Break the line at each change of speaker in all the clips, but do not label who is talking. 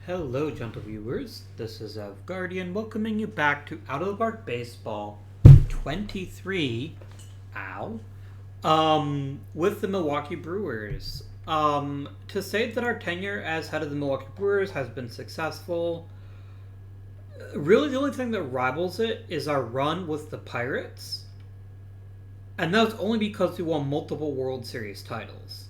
Hello, gentle viewers. This is Guardian welcoming you back to Out of the Park Baseball 23. Ow. With the Milwaukee Brewers. To say that our tenure as head of the Milwaukee Brewers has been successful, really the only thing that rivals it is our run with the Pirates. And that's only because we won multiple World Series titles.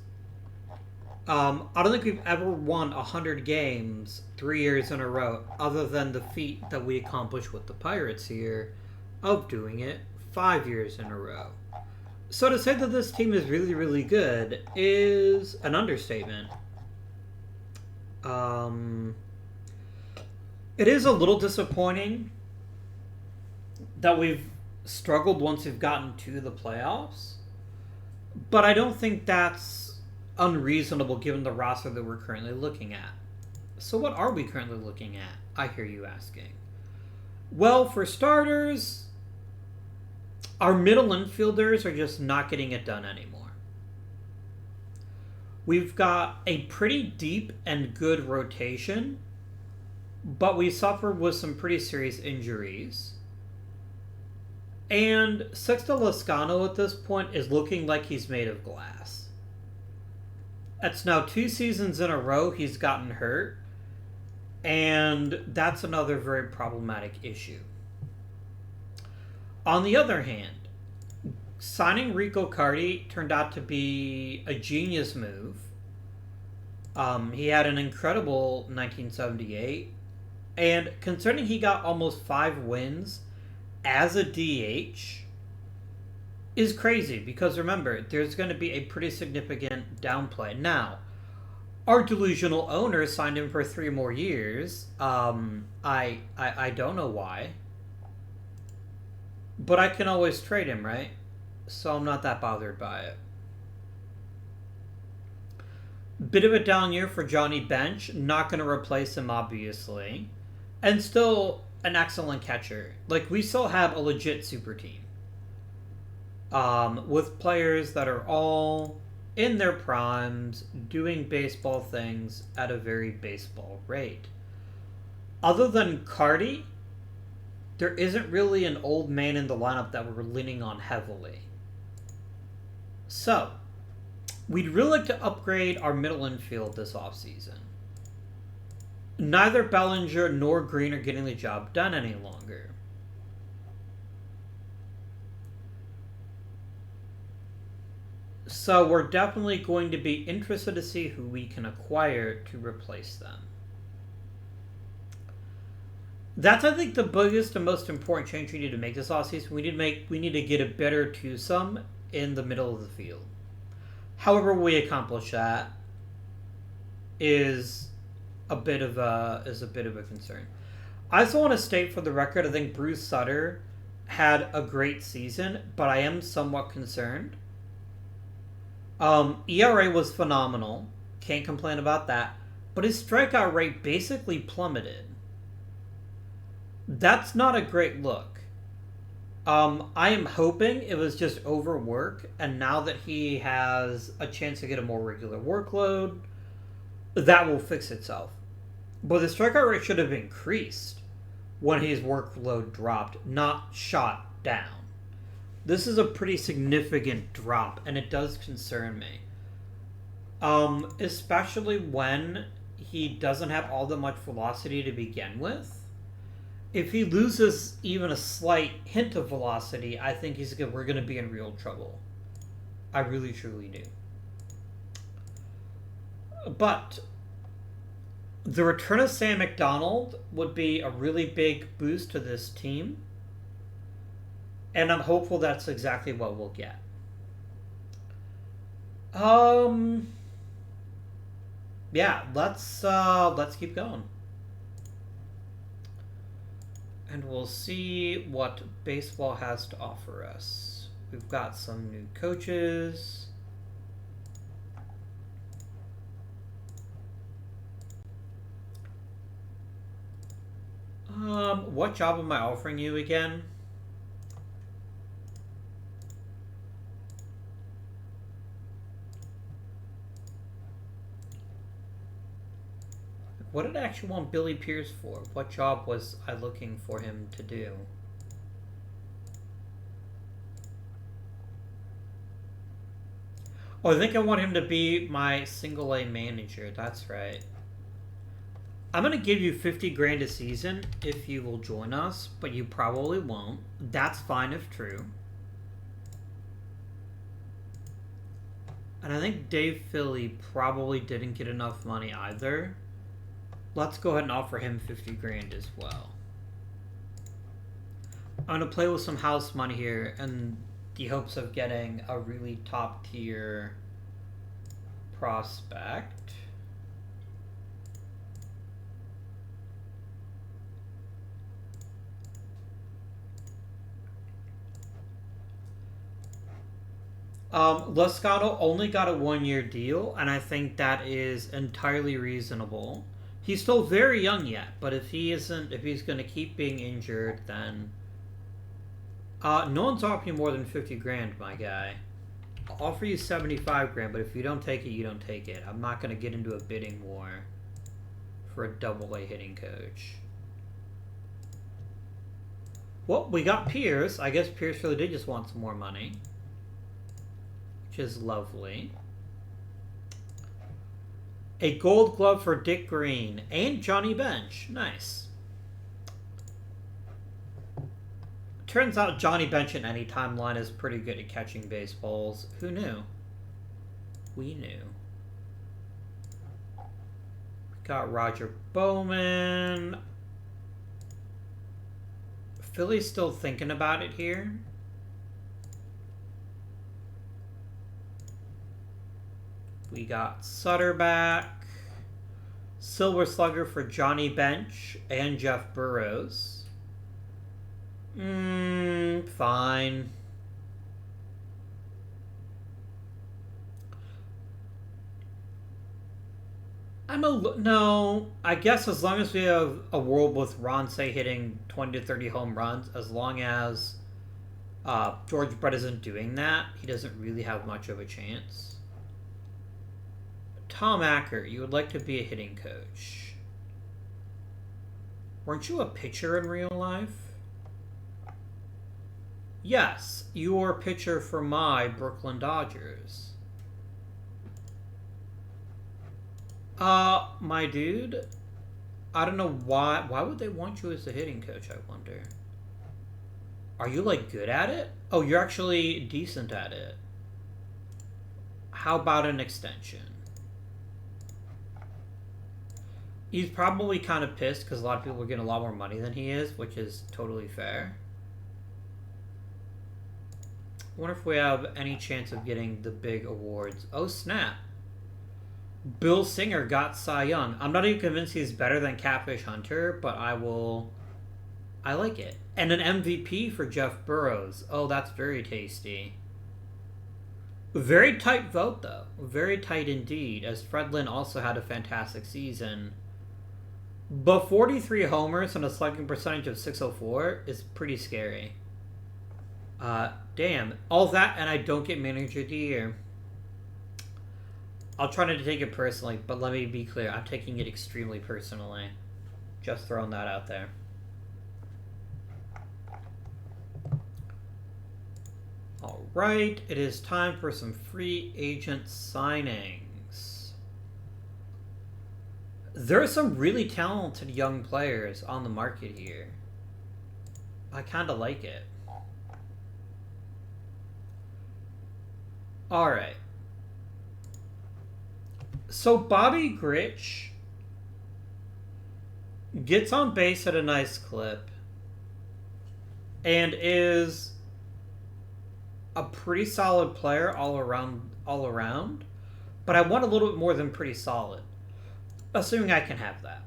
I don't think we've ever won 100 games 3 years in a row, other than the feat that we accomplished with the Pirates here of doing it 5 years in a row. So to say that this team is really, really good is an understatement. It is a little disappointing that we've struggled once we've gotten to the playoffs, but I don't think that's unreasonable given the roster that we're currently looking at. So, what are we currently looking at? I hear you asking. Well, for starters, our middle infielders are just not getting it done anymore. We've got a pretty deep and good rotation, but we suffered with some pretty serious injuries. And Sixto Lascano at this point is looking like he's made of glass. That's now 2 seasons in a row he's gotten hurt, and that's another very problematic issue. On the other hand, signing Rico Cardi turned out to be a genius move. He had an incredible 1978, and considering he got almost 5 wins as a DH, is crazy because remember, there's going to be a pretty significant downplay. Now, our delusional owner signed him for 3 more years. I don't know why, but I can always trade him, right? So I'm not that bothered by it. Bit of a down year for Johnny Bench. Not going to replace him, obviously, and still an excellent catcher. Like, we still have a legit super team. With players that are all in their primes, doing baseball things at a very baseball rate. Other than Cardi, there isn't really an old man in the lineup that we're leaning on heavily. So, we'd really like to upgrade our middle infield this offseason. Neither Bellinger nor Green are getting the job done any longer. So we're definitely going to be interested to see who we can acquire to replace them. That's, I think, the biggest and most important change we need to make this offseason. We need to get a better twosome in the middle of the field. However we accomplish that is a bit of a concern. I also want to state for the record, I think Bruce Sutter had a great season, but I am somewhat concerned. ERA was phenomenal. Can't complain about that. But his strikeout rate basically plummeted. That's not a great look. I am hoping it was just overwork, and now that he has a chance to get a more regular workload, that will fix itself. But the strikeout rate should have increased when his workload dropped, not shot down. This is a pretty significant drop, and it does concern me. Especially when he doesn't have all that much velocity to begin with. If he loses even a slight hint of velocity, I think we're going to be in real trouble. I really, truly do. But the return of Sam McDonald would be a really big boost to this team. And I'm hopeful that's exactly what we'll get. Yeah, let's keep going. And we'll see what baseball has to offer us. We've got some new coaches. What job am I offering you again? What did I actually want Billy Pierce for? What job was I looking for him to do? Oh, I think I want him to be my single A manager. That's right. I'm going to give you 50 grand a season if you will join us, but you probably won't. That's fine if true. And I think Dave Philly probably didn't get enough money either. Let's go ahead and offer him 50 grand as well. I'm going to play with some house money here in the hopes of getting a really top tier prospect. Loscano only got a 1-year deal, and I think that is entirely reasonable. He's still very young yet, but if he's going to keep being injured, then no one's offering you more than 50 grand, my guy. I'll offer you 75 grand, but if you don't take it, you don't take it. I'm not going to get into a bidding war for a double-A hitting coach. Well, we got Pierce. I guess Pierce really did just want some more money, which is lovely. A gold glove for Dick Green and Johnny Bench. Nice. Turns out Johnny Bench in any timeline is pretty good at catching baseballs. Who knew? We knew. We got Roger Bowman. Philly's still thinking about it here. We got Sutter back. Silver Slugger for Johnny Bench and Jeff Burrows. Fine. No, I guess as long as we have a world with Ronce hitting 20 to 30 home runs, as long as George Brett isn't doing that, he doesn't really have much of a chance. Tom Acker, you would like to be a hitting coach. Weren't you a pitcher in real life? Yes, you are a pitcher for my Brooklyn Dodgers. My dude, I don't know why. Why would they want you as a hitting coach, I wonder? Are you, like, good at it? Oh, you're actually decent at it. How about an extension? He's probably kind of pissed because a lot of people are getting a lot more money than he is, which is totally fair. I wonder if we have any chance of getting the big awards. Oh, snap. Bill Singer got Cy Young. I'm not even convinced he's better than Catfish Hunter, but I like it. And an MVP for Jeff Burrows. Oh, that's very tasty. Very tight vote, though. Very tight indeed, as Fred Lynn also had a fantastic season. But 43 homers and a slugging percentage of .604 is pretty scary. Damn. All that, and I don't get Manager of the Year. I'll try not to take it personally, but let me be clear. I'm taking it extremely personally. Just throwing that out there. Alright, it is time for some free agent signings. There are some really talented young players on the market here. I kind of like it. Alright. So Bobby Grich gets on base at a nice clip and is a pretty solid player all around, but I want a little bit more than pretty solid, assuming I can have that.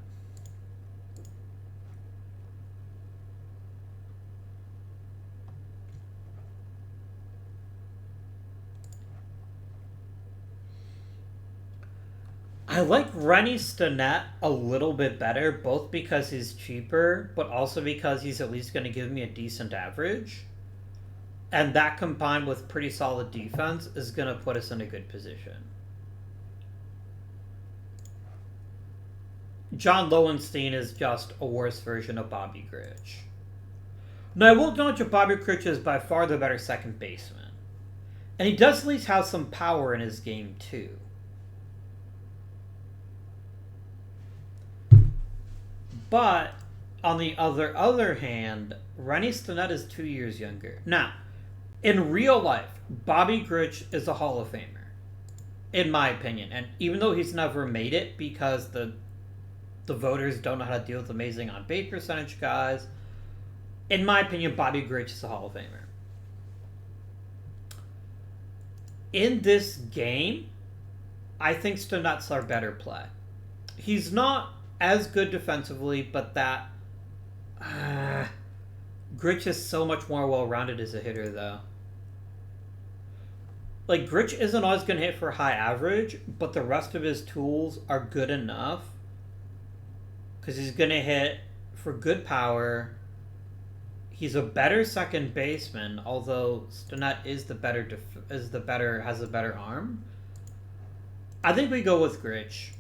I like Rennie Stannett a little bit better, both because he's cheaper, but also because he's at least going to give me a decent average. And that combined with pretty solid defense is going to put us in a good position. John Lowenstein is just a worse version of Bobby Grich. Now, I will acknowledge that Bobby Grich is by far the better second baseman. And he does at least have some power in his game, too. But, on the other hand, Rennie Stinnett is 2 years younger. Now, in real life, Bobby Grich is a Hall of Famer. In my opinion. And even though he's never made it because the voters don't know how to deal with amazing on-base percentage guys, in my opinion, Bobby Grich is a Hall of Famer. In this game, I think Stinnett's our better play. He's not as good defensively, but that... Grich is so much more well-rounded as a hitter, though. Like, Grich isn't always going to hit for high average, but the rest of his tools are good enough. Because he's going to hit for good power. He's a better second baseman, although Stinnett is has the better arm. I think we go with Grich.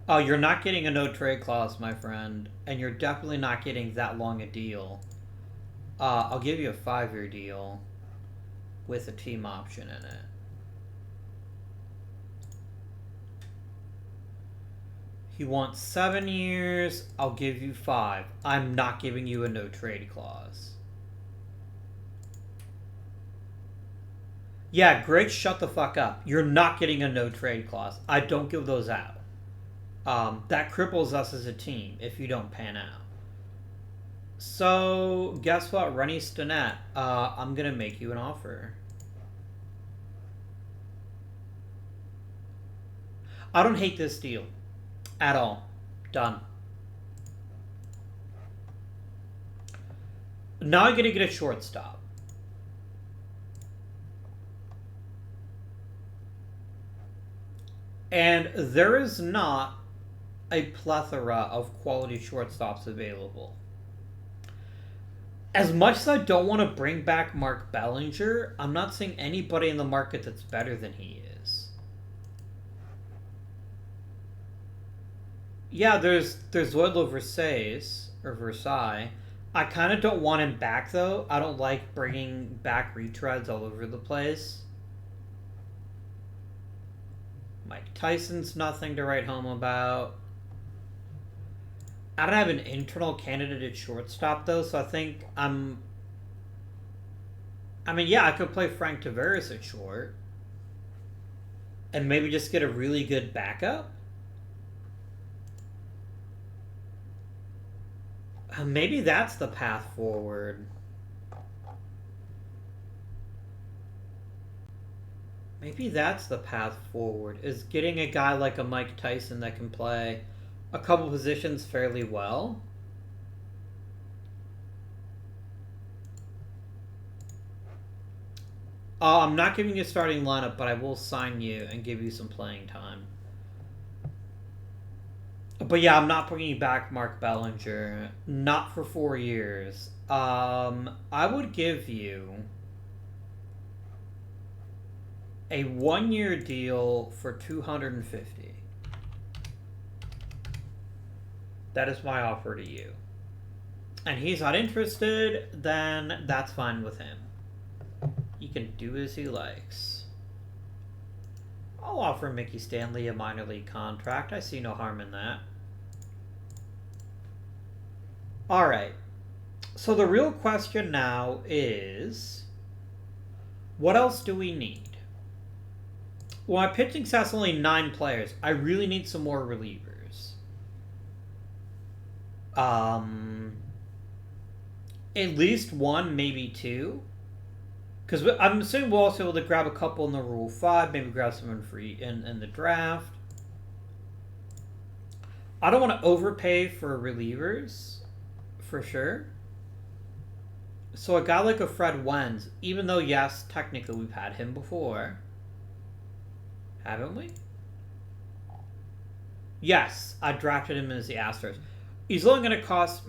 Oh, you're not getting a no-trade clause, my friend. And you're definitely not getting that long a deal. I'll give you a 5-year deal with a team option in it. He wants 7 years. I'll give you 5. I'm not giving you a no-trade clause. Yeah, Grich, shut the fuck up. You're not getting a no-trade clause. I don't give those out. That cripples us as a team if you don't pan out. So, guess what, Rennie Stinnett? I'm going to make you an offer. I don't hate this deal. At all. Done. Now I'm going to get a shortstop. And there is not a plethora of quality shortstops available. As much as I don't want to bring back Mark Bellinger, I'm not seeing anybody in the market that's better than he is. Yeah, there's Zoilo Versailles. I kind of don't want him back, though. I don't like bringing back retreads all over the place. Mike Tyson's nothing to write home about. I don't have an internal candidate at shortstop, though, so I think I mean, yeah, I could play Frank Tavares at short. And maybe just get a really good backup. Maybe that's the path forward. Maybe that's the path forward, is getting a guy like a Mike Tyson that can play a couple positions fairly well. I'm not giving you a starting lineup, but I will sign you and give you some playing time. But yeah, I'm not bringing back Mark Bellinger. Not for 4 years. I would give you a 1-year deal for $250. That is my offer to you. And he's not interested, then that's fine with him. He can do as he likes. I'll offer Mickey Stanley a minor league contract. I see no harm in that. Alright. So the real question now is, what else do we need? Well, my pitching staff's only 9 players. I really need some more relievers. At least 1, maybe 2. Because I'm assuming we'll also be able to grab a couple in the Rule 5, maybe grab some in free in the draft. I don't want to overpay for relievers, for sure. So a guy like a Fred Wenz, even though, yes, technically we've had him before. Haven't we? Yes, I drafted him as the Astros. He's only going to cost...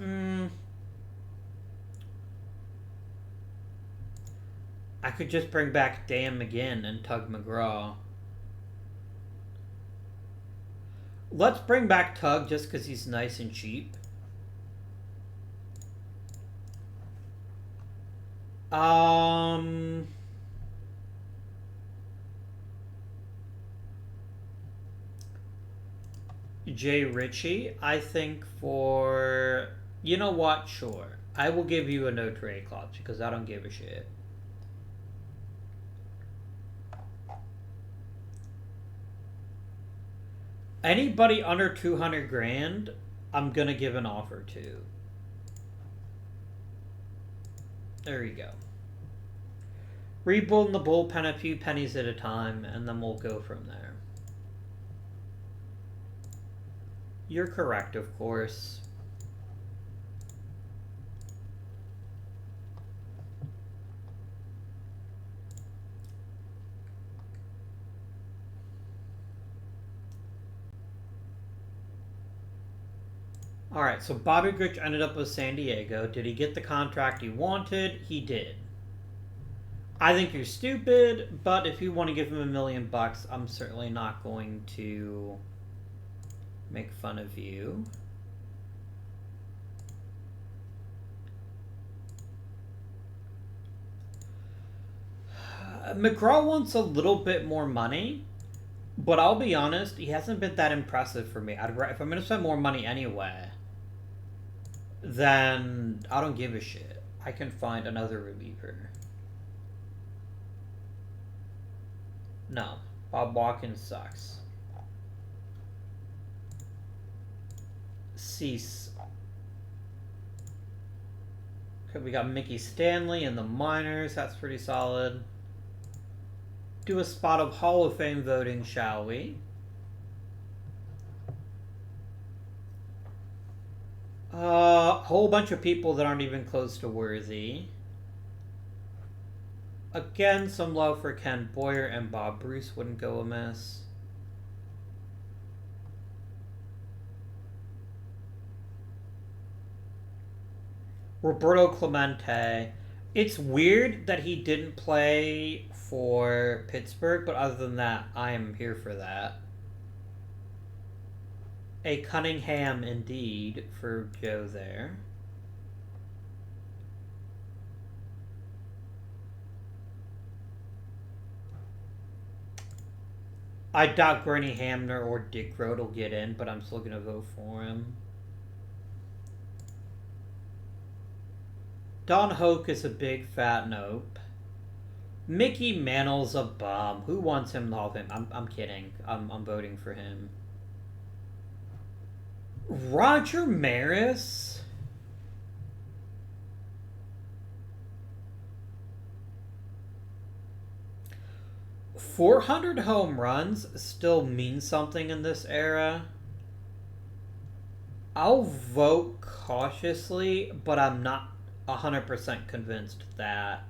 I could just bring back Dan McGinn and Tug McGraw. Let's bring back Tug just because he's nice and cheap. Jay Ritchie, I think for... You know what? Sure. I will give you a no trade clause because I don't give a shit. Anybody under 200 grand, I'm going to give an offer to. There you go. Rebuilding the bullpen a few pennies at a time, and then we'll go from there. You're correct, of course. Alright, so Bobby Grich ended up with San Diego. Did he get the contract he wanted? He did. I think you're stupid, but if you want to give him $1 million, I'm certainly not going to make fun of you. McGraw wants a little bit more money, but I'll be honest, he hasn't been that impressive for me. If I'm going to spend more money anyway, then I don't give a shit. I can find another reliever. No, Bob Watkins sucks. Cease. Okay, we got Mickey Stanley in the minors. That's pretty solid. Do a spot of Hall of Fame voting, shall we? Whole bunch of people that aren't even close to worthy. Again, some love for Ken Boyer and Bob Bruce wouldn't go amiss. Roberto Clemente. It's weird that he didn't play for Pittsburgh, but other than that, I am here for that. A Cunningham, indeed, for Joe there. I doubt Gurney Hamner or Dick Road will get in, but I'm still going to vote for him. Don Hoke is a big fat nope. Mickey Mantle's a bum. Who wants him in the Hall of Fame? I'm kidding. I'm voting for him. Roger Maris? .400 home runs still means something in this era. I'll vote cautiously, but I'm not 100% convinced that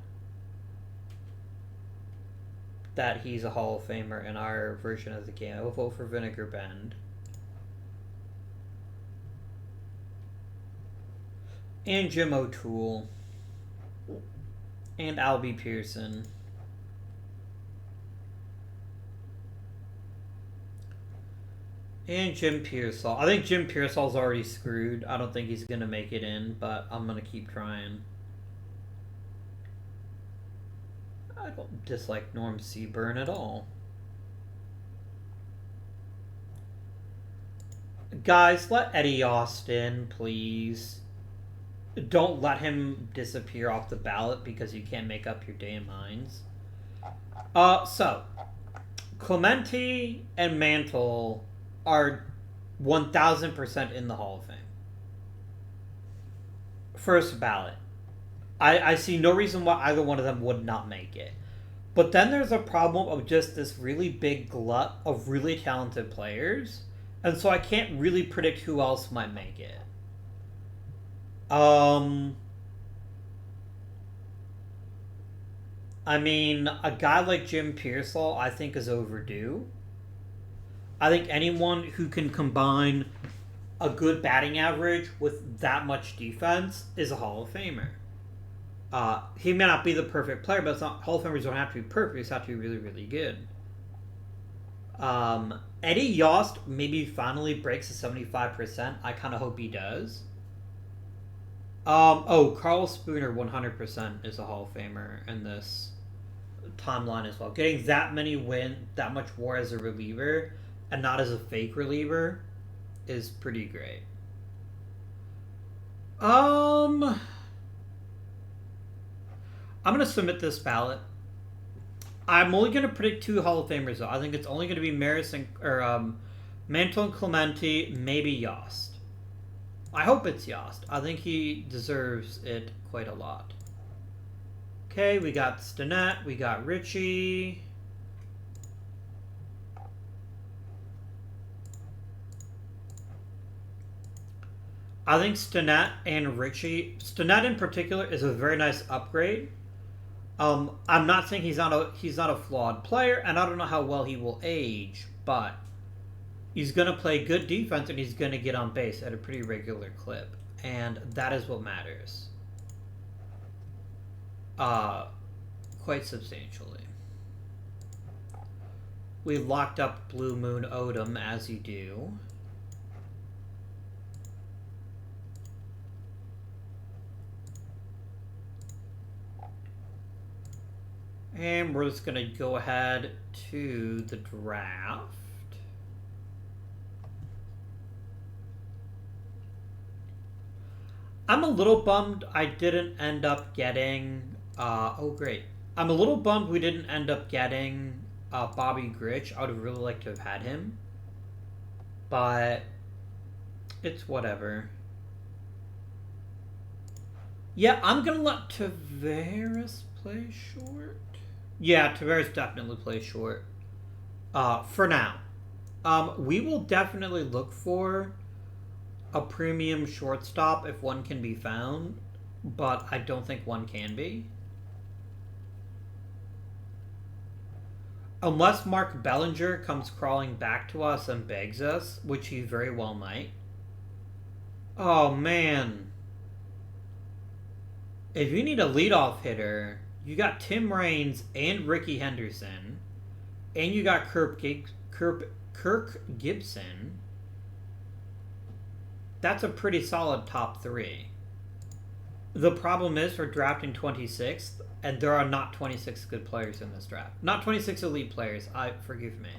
he's a Hall of Famer in our version of the game. I will vote for Vinegar Bend. And Jim O'Toole. And Albie Pearson. And Jim Pearsall. I think Jim Pearsall's already screwed. I don't think he's going to make it in, but I'm going to keep trying. I don't dislike Norm Seaburn at all. Guys, let Eddie Austin, please. Don't let him disappear off the ballot because you can't make up your damn minds. So, Clemente and Mantle are 1000% in the Hall of Fame. First ballot. I see no reason why either one of them would not make it. But then there's a problem of just this really big glut of really talented players. And so I can't really predict who else might make it. I mean, a guy like Jim Pearsall, I think, is overdue. I think anyone who can combine a good batting average with that much defense is a Hall of Famer. He may not be the perfect player, but it's not, Hall of Famers don't have to be perfect. They have to be really, really good. Eddie Yost maybe finally breaks the 75%. I kind of hope he does. Oh, Carl Spooner 100% is a Hall of Famer in this timeline as well. Getting that many that much WAR as a reliever and not as a fake reliever is pretty great. I'm gonna submit this ballot. I'm only gonna predict 2 Hall of Famers though. I think it's only gonna be Maris or Mantle and Clementi, maybe Yost. I hope it's Yost. I think he deserves it quite a lot. Okay, we got Stinnett, we got Richie. I think Stinnett and Richie, Stinnett in particular, is a very nice upgrade. I'm not saying he's not a flawed player, and I don't know how well he will age, but he's going to play good defense and he's going to get on base at a pretty regular clip, and that is what matters. Quite substantially. We locked up Blue Moon Odom, as you do. And we're just going to go ahead to the draft. I'm a little bummed I didn't end up getting... oh, great. I'm a little bummed we didn't end up getting Bobby Grich. I would have really liked to have had him. But it's whatever. Yeah, I'm going to let Tavares play short. Yeah, Tavares definitely plays short. For now. We will definitely look for a premium shortstop if one can be found, but I don't think one can be. Unless Mark Bellinger comes crawling back to us and begs us, which he very well might. Oh, man. If you need a leadoff hitter, you got Tim Raines and Ricky Henderson, and you got Kirk Gibson. That's a pretty solid top 3. The problem is we're drafting 26th, and there are not 26 good players in this draft. Not 26 elite players. Forgive me.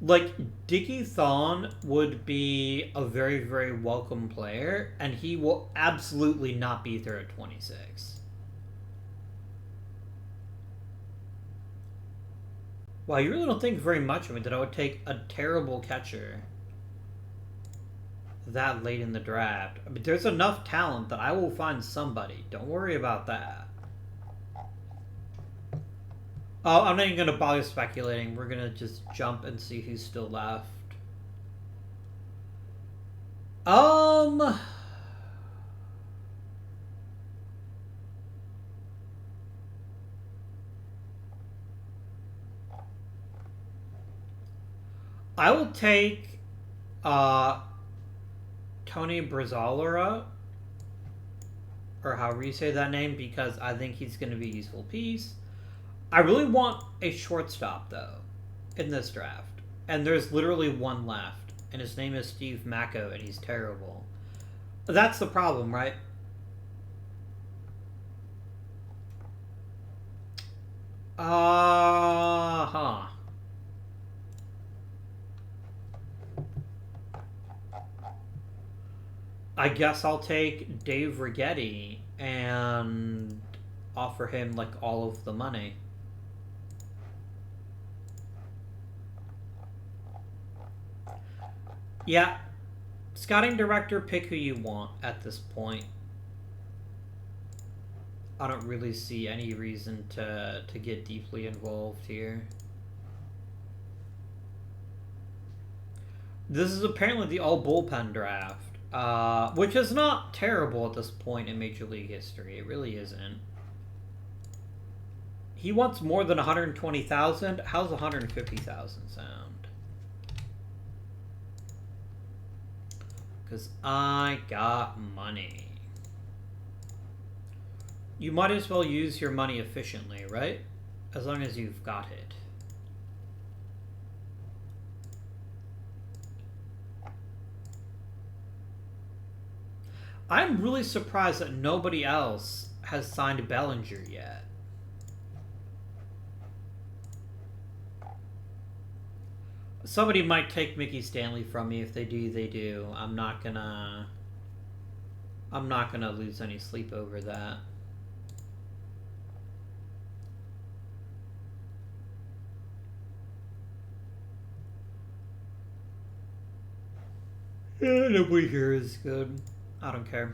Like, Dickie Thon would be a very, very welcome player, and he will absolutely not be there at 26. Wow, you really don't think very much of me that I would take a terrible catcher that late in the draft. I mean, there's enough talent that I will find somebody. Don't worry about that. Oh, I'm not even going to bother speculating. We're going to just jump and see who's still left. I will take Tony Brazzolera, or however you say that name, because I think he's going to be a useful piece. I really want a shortstop, though, in this draft. And there's literally one left, and his name is Steve Macko, and he's terrible. That's the problem, right? I guess I'll take Dave Righetti and offer him, like, all of the money. Yeah. Scouting director, pick who you want at this point. I don't really see any reason to get deeply involved here. This is apparently the all bullpen draft. Which is not terrible at this point in Major League history. It really isn't. He wants more than 120,000. How's 150,000 sound? Because I got money. You might as well use your money efficiently, right? As long as you've got it. I'm really surprised that nobody else has signed Bellinger yet. Somebody might take Mickey Stanley from me. If they do, they do. I'm not gonna lose any sleep over that. Nobody here is good. I don't care.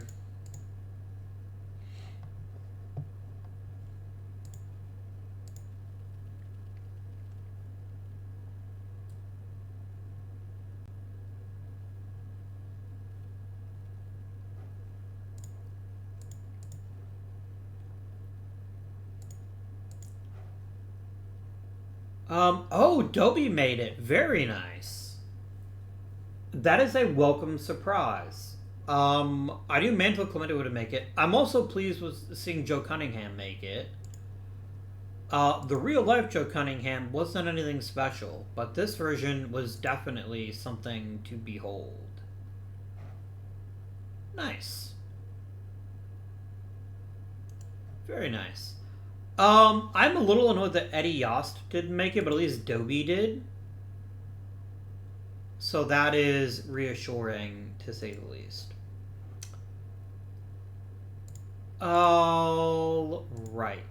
Oh, Dobie made it. Very nice. That is a welcome surprise. I knew Mantle Clemente would make it. I'm also pleased with seeing Joe Cunningham make it. The real life Joe Cunningham wasn't anything special, but this version was definitely something to behold. Nice. Very nice. I'm a little annoyed that Eddie Yost didn't make it, but at least Dobie did. So that is reassuring, to say the least. All right.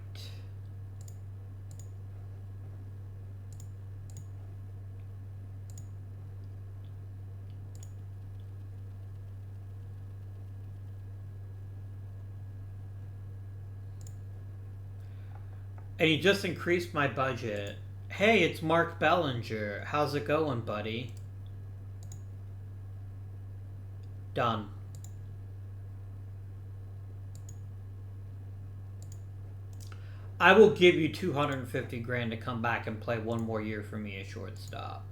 And you just increased my budget. Hey, it's Mark Bellinger. How's it going, buddy? Done. I will give you 250 grand to come back and play one more year for me at shortstop.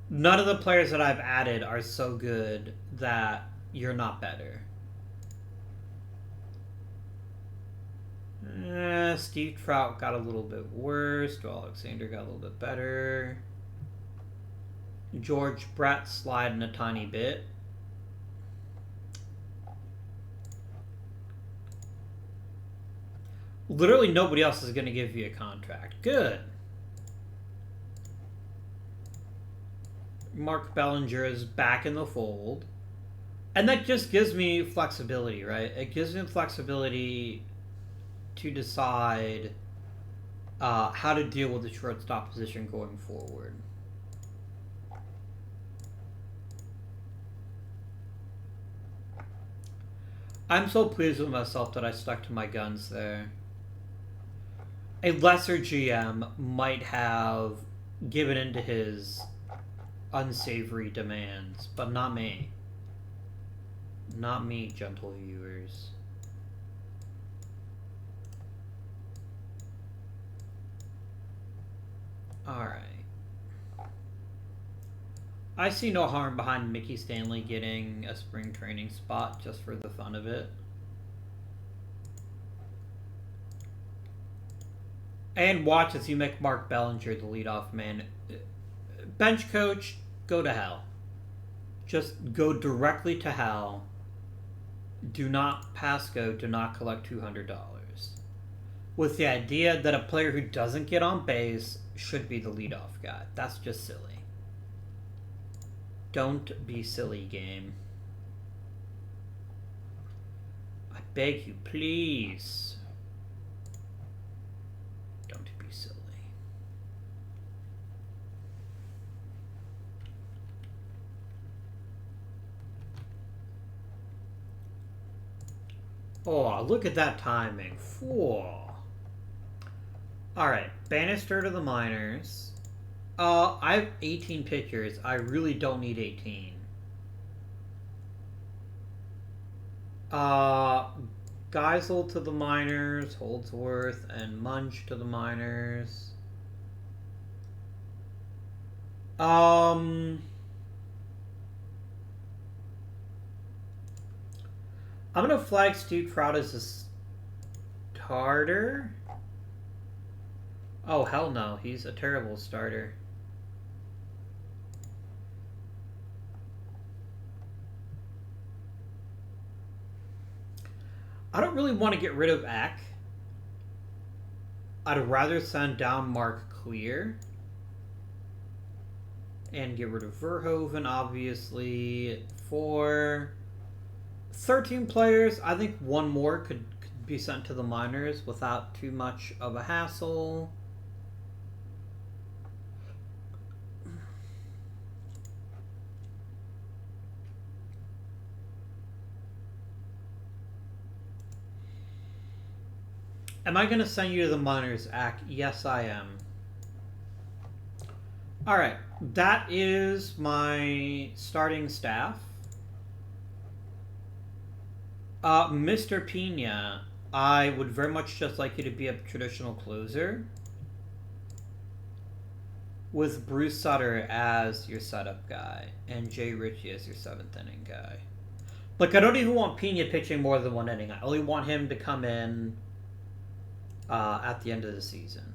None of the players that I've added are so good that you're not better. Steve Trout got a little bit worse. Joel Alexander got a little bit better. George Brett sliding a tiny bit. Literally nobody else is going to give you a contract. Good. Mark Bellinger is back in the fold. And that just gives me flexibility, right? It gives me flexibility to decide how to deal with the shortstop position going forward. I'm so pleased with myself that I stuck to my guns there. A lesser GM might have given in to his unsavory demands, but not me. Not me, gentle viewers. Alright. I see no harm behind Mickey Stanley getting a spring training spot just for the fun of it. And watch as you make Mark Bellinger the leadoff man. Bench coach, go to hell. Just go directly to hell. Do not pass go, do not collect $200. With the idea that a player who doesn't get on base should be the leadoff guy. That's just silly. Don't be silly, game. I beg you, please. Don't be silly. Oh, look at that timing. Whoa. Alright, Bannister to the minors. I have 18 pitchers. I really don't need 18. Geisel to the minors, Holdsworth and Munch to the minors. I'm gonna flag Steve Trout as Carter? Oh, hell no. He's a terrible starter. I don't really want to get rid of Eck. I'd rather send down Mark Clear. And get rid of Verhoeven, obviously. For 13 players, I think one more could be sent to the minors without too much of a hassle. Am I going to send you to the minors, Ack? Yes, I am. Alright, that is my starting staff. Mr. Pena, I would very much just like you to be a traditional closer, with Bruce Sutter as your setup guy and Jay Ritchie as your 7th inning guy. Like, I don't even want Pena pitching more than 1 inning. I only want him to come in at the end of the season.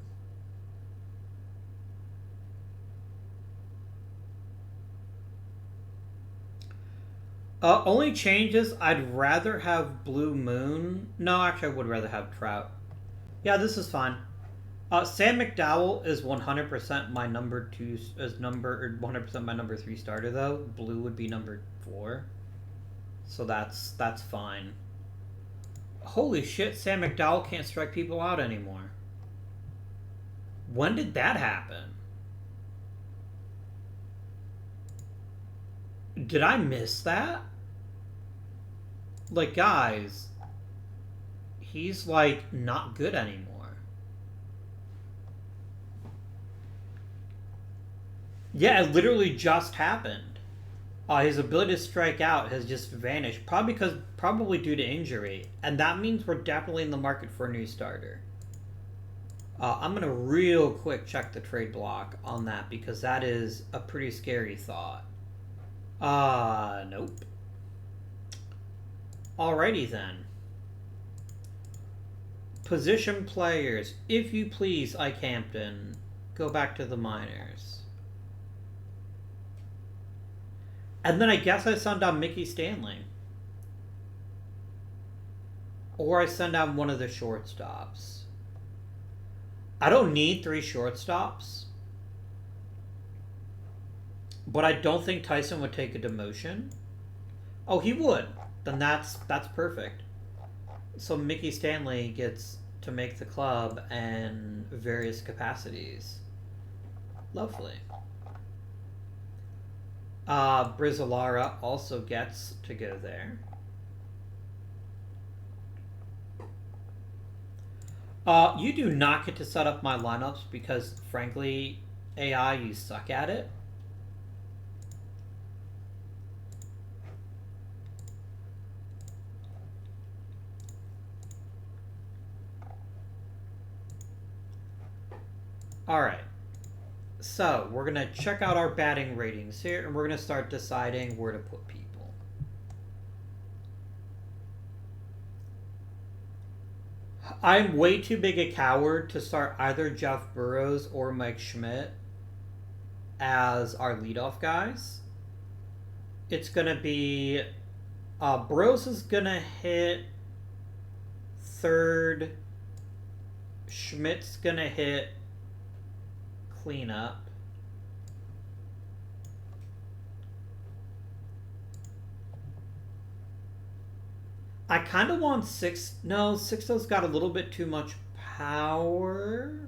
Only changes, I'd rather have Blue Moon. No, actually, I would rather have Trout. Yeah, this is fine. Sam McDowell is 100% my number 2, is number 100% my number 3 starter though. Blue would be number 4, so that's fine. Holy shit! Sam McDowell can't strike people out anymore. When did that happen? Did I miss that? Like, guys, he's like not good anymore. Yeah, it literally just happened. His ability to strike out has just vanished, probably due to injury, and that means we're definitely in the market for a new starter. I'm gonna real quick check the trade block on that because that is a pretty scary thought. Nope. Alrighty then. Position players, if you please, Ike Hampton, go back to the minors. And then I guess I send down Mickey Stanley. Or I send down one of the shortstops. I don't need 3 shortstops. But I don't think Tyson would take a demotion. Oh, he would. Then that's perfect. So Mickey Stanley gets to make the club in various capacities. Lovely. Brizolara also gets to go there. You do not get to set up my lineups because, frankly, AI, you suck at it. Alright. So, we're going to check out our batting ratings here, and we're going to start deciding where to put people. I'm way too big a coward to start either Jeff Burrows or Mike Schmidt as our leadoff guys. It's going to be... Burrows is going to hit 3rd. Schmidt's going to hit cleanup. I kind of want 6. No, Sixto's got a little bit too much power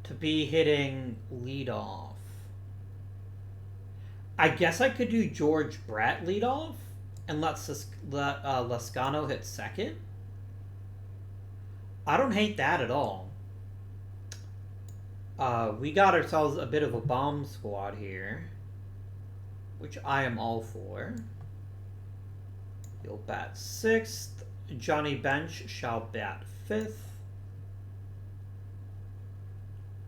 to be hitting leadoff. I guess I could do George Brett leadoff and let Lascano hit 2nd. I don't hate that at all. We got ourselves a bit of a bomb squad here, which I am all for. You'll bat 6th. Johnny Bench shall bat 5th.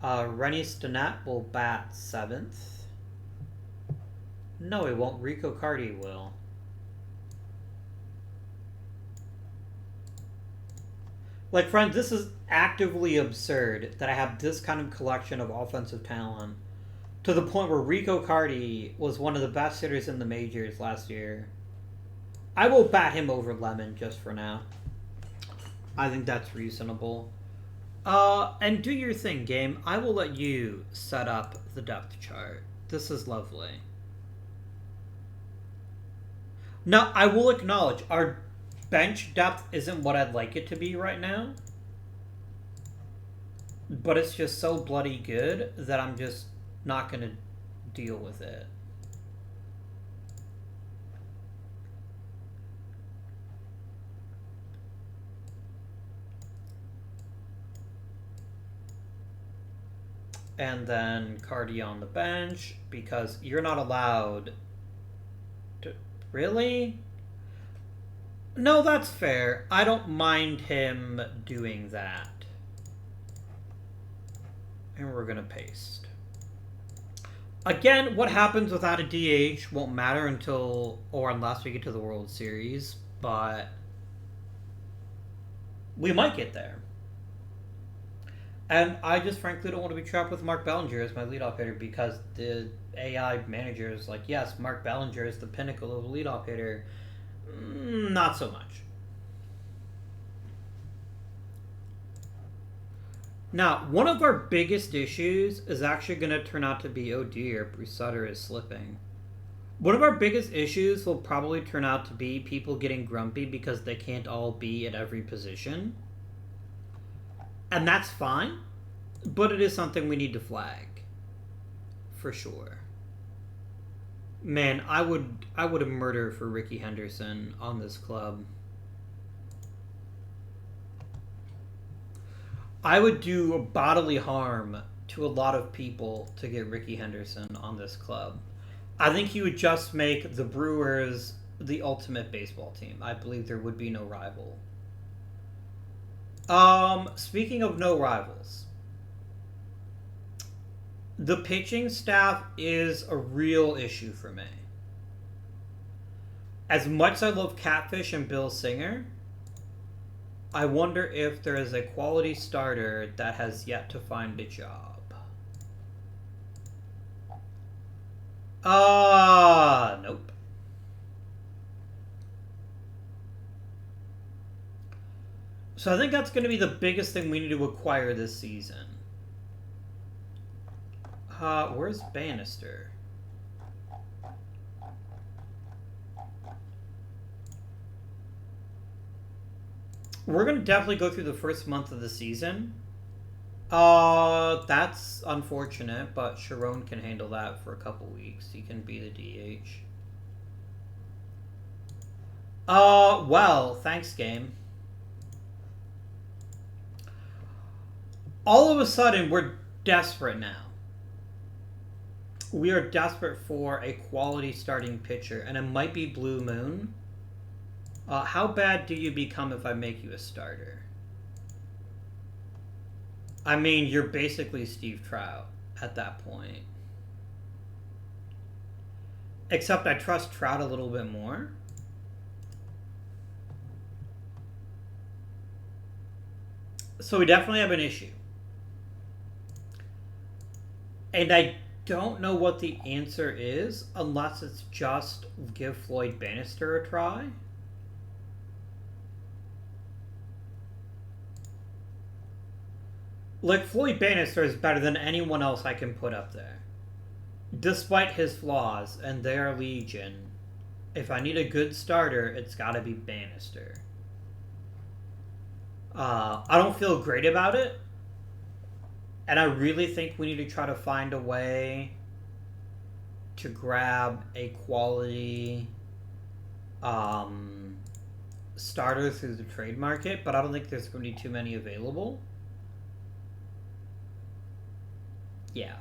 Rennie Stinnett will bat 7th. No, he won't. Rico Cardi will. Like, friends, this is actively absurd that I have this kind of collection of offensive talent to the point where Rico Cardi was one of the best hitters in the majors last year. I will bat him over Lemon just for now. I think that's reasonable. And do your thing, game. I will let you set up the depth chart. This is lovely. Now, I will acknowledge our bench depth isn't what I'd like it to be right now. But it's just so bloody good that I'm just not going to deal with it. And then Cardi on the bench because you're not allowed to. Really? No, that's fair. I don't mind him doing that. And we're going to paste. Again, what happens without a DH won't matter until or unless we get to the World Series, but we might get there. And I just frankly don't want to be trapped with Mark Bellinger as my leadoff hitter because the AI manager is like, yes, Mark Bellinger is the pinnacle of a leadoff hitter. Not so much. Now, one of our biggest issues is actually going to turn out to be, oh dear, Bruce Sutter is slipping. One of our biggest issues will probably turn out to be people getting grumpy because they can't all be at every position. And that's fine, but it is something we need to flag. For sure. Man, I would murder for Ricky Henderson on this club. I would do bodily harm to a lot of people to get Ricky Henderson on this club. I think he would just make the Brewers the ultimate baseball team. I believe there would be no rival. Speaking of no rivals, the pitching staff is a real issue for me. As much as I love Catfish and Bill Singer, I wonder if there is a quality starter that has yet to find a job. Nope. So I think that's going to be the biggest thing we need to acquire this season. Where's Bannister? We're going to definitely go through the first month of the season. That's unfortunate, but Sharon can handle that for a couple weeks. He can be the DH. Well, thanks, game. All of a sudden, we're desperate now. We are desperate for a quality starting pitcher, and it might be Blue Moon. How bad do you become if I make you a starter? I mean, you're basically Steve Trout at that point. Except I trust Trout a little bit more. So we definitely have an issue. And I don't know what the answer is unless it's just give Floyd Bannister a try. Like, Floyd Bannister is better than anyone else I can put up there. Despite his flaws, and they are legion, if I need a good starter, it's gotta be Bannister. I don't feel great about it. And I really think we need to try to find a way to grab a quality starter through the trade market, but I don't think there's going to be too many available. Yeah.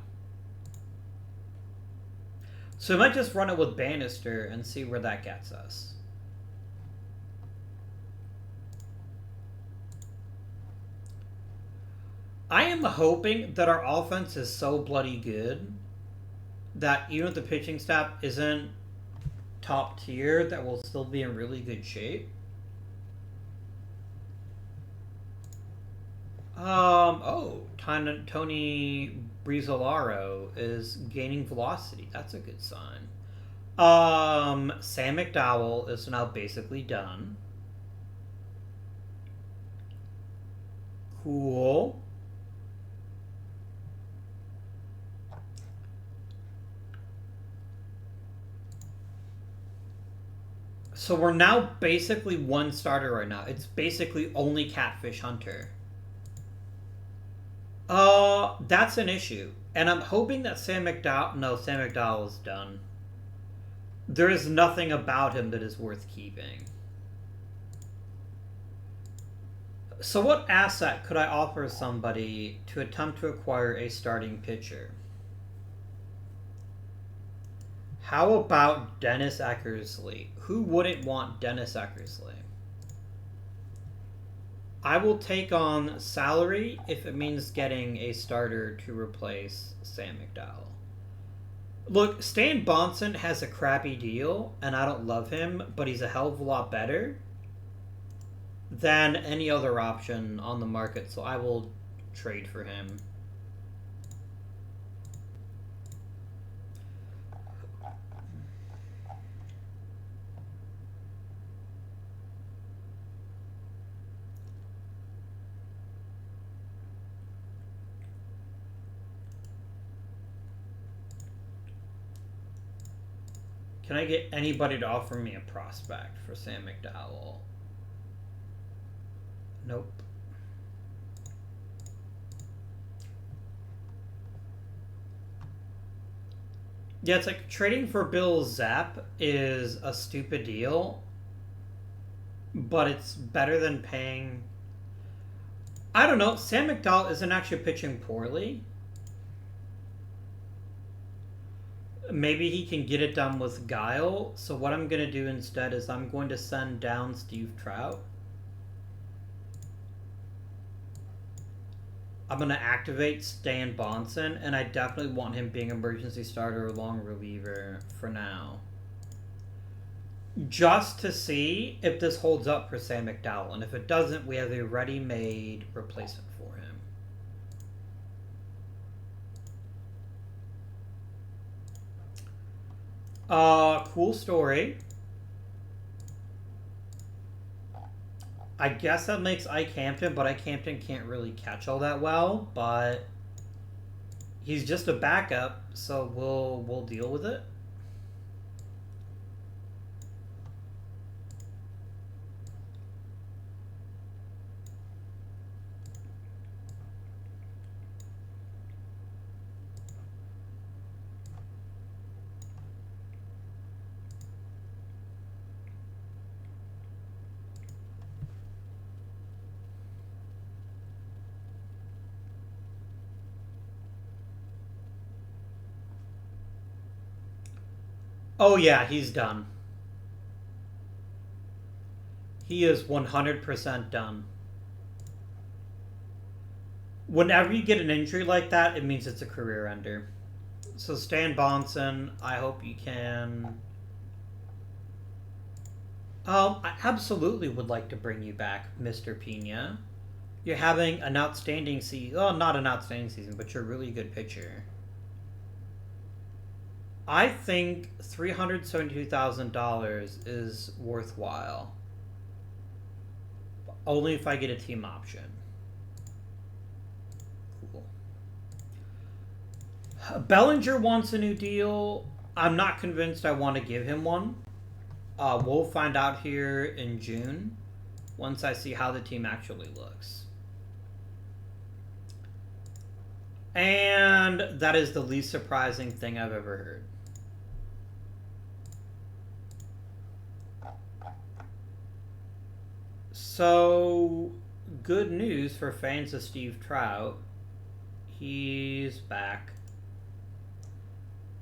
So I might just run it with Bannister and see where that gets us. I am hoping that our offense is so bloody good that even if the pitching staff isn't top tier, that we'll still be in really good shape. Tony Brizzolaro is gaining velocity. That's a good sign. Sam McDowell is now basically done. Cool. So we're now basically one starter right now. It's basically only Catfish Hunter. That's an issue. And I'm hoping that Sam McDowell... No, Sam McDowell's done. There is nothing about him that is worth keeping. So what asset could I offer somebody to attempt to acquire a starting pitcher? How about Dennis Eckersley? Who wouldn't want Dennis Eckersley? I will take on salary if it means getting a starter to replace Sam McDowell. Look, Stan Bonson has a crappy deal, and I don't love him, but he's a hell of a lot better than any other option on the market, so I will trade for him. Can I get anybody to offer me a prospect for Sam McDowell? Nope. Yeah, it's like trading for Bill Zapp is a stupid deal, but it's better than paying... I don't know. Sam McDowell isn't actually pitching poorly. Maybe he can get it done with guile. So what I'm going to do instead is I'm going to send down Steve Trout. I'm going to activate Stan Bonson, and I definitely want him being emergency starter or long reliever for now. Just to see if this holds up for Sam McDowell. And if it doesn't, we have a ready-made replacement for him. Cool story. I guess that makes Ike Hampton, but Ike Hampton can't really catch all that well, but he's just a backup, so we'll deal with it. Oh yeah, he's done. He is 100% done. Whenever you get an injury like that, it means it's a career ender. So Stan Bonson, I hope you can... I absolutely would like to bring you back, Mr. Pena. You're having an outstanding season. Oh, not an outstanding season, but you're a really good pitcher. I think $372,000 is worthwhile. Only if I get a team option. Cool. Bellinger wants a new deal. I'm not convinced I want to give him one. We'll find out here in June once I see how the team actually looks. And that is the least surprising thing I've ever heard. So, good news for fans of Steve Trout. He's back.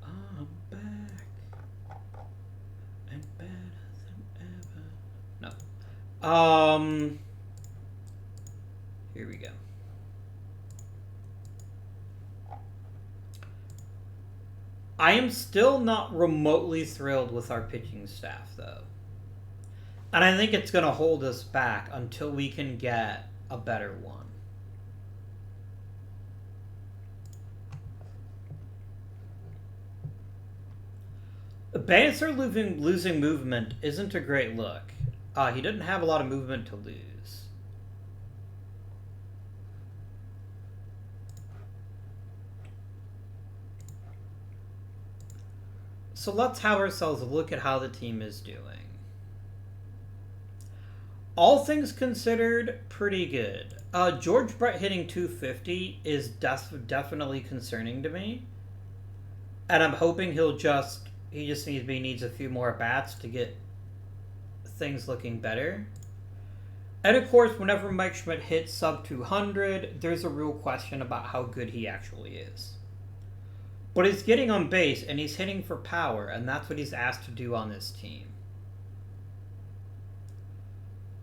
I'm back. And better than ever. No. Here we go. I am still not remotely thrilled with our pitching staff, though. And I think it's going to hold us back until we can get a better one. Bannister losing movement isn't a great look. He didn't have a lot of movement to lose. So let's have ourselves a look at how the team is doing. All things considered, pretty good. George Brett hitting 250 is definitely concerning to me. And I'm hoping he just needs a few more bats to get things looking better. And of course, whenever Mike Schmidt hits sub 200, there's a real question about how good he actually is. But he's getting on base and he's hitting for power, and that's what he's asked to do on this team.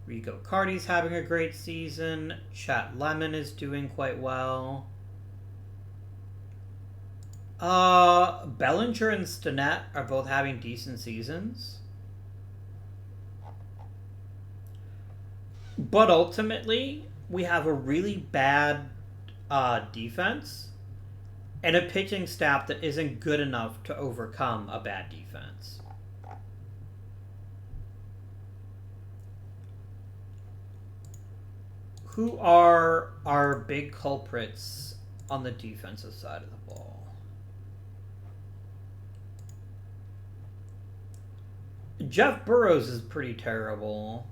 Rico Cardi's having a great season. Chat Lemon is doing quite well. Bellinger and Stinnett are both having decent seasons. But ultimately, we have a really bad defense and a pitching staff that isn't good enough to overcome a bad defense. Who are our big culprits on the defensive side of the ball? Jeff Burrows is pretty terrible.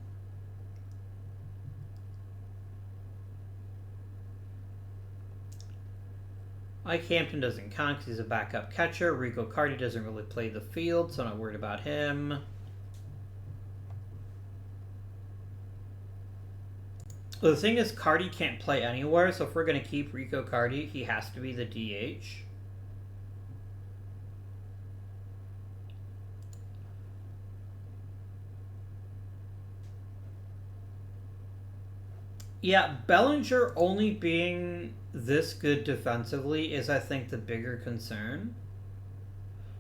Mike Hampton doesn't count because he's a backup catcher. Rico Cardi doesn't really play the field, so I'm not worried about him. The thing is, Cardi can't play anywhere, so if we're going to keep Rico Cardi, he has to be the DH. Yeah, Bellinger only being this good defensively is, I think, the bigger concern.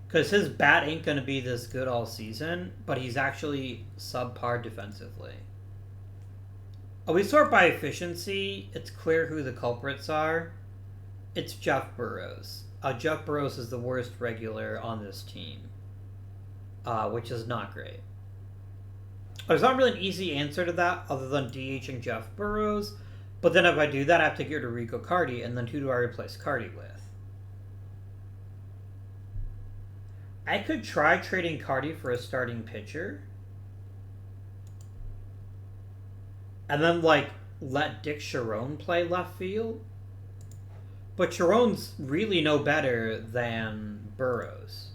Because his bat ain't going to be this good all season, but he's actually subpar defensively. We sort by efficiency. It's clear who the culprits are. It's Jeff Burrows. Jeff Burrows is the worst regular on this team, which is not great. There's not really an easy answer to that other than DHing Jeff Burrows. But then if I do that, I have to get rid of Rico Cardi, and then who do I replace Cardi with? I could try trading Cardi for a starting pitcher. And then, let Dick Sharon play left field. But Sharon's really no better than Burrows.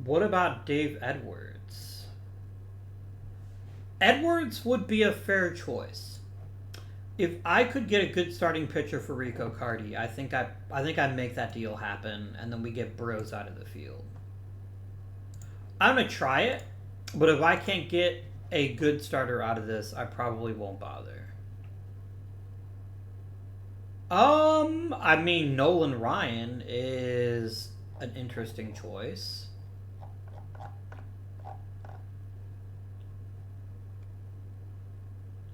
What about Dave Edwards? Edwards would be a fair choice. If I could get a good starting pitcher for Rico Cardi, I think I'd make that deal happen, and then we get Burrows out of the field. I'm going to try it, but if I can't get a good starter out of this, I probably won't bother. I mean, Nolan Ryan is an interesting choice.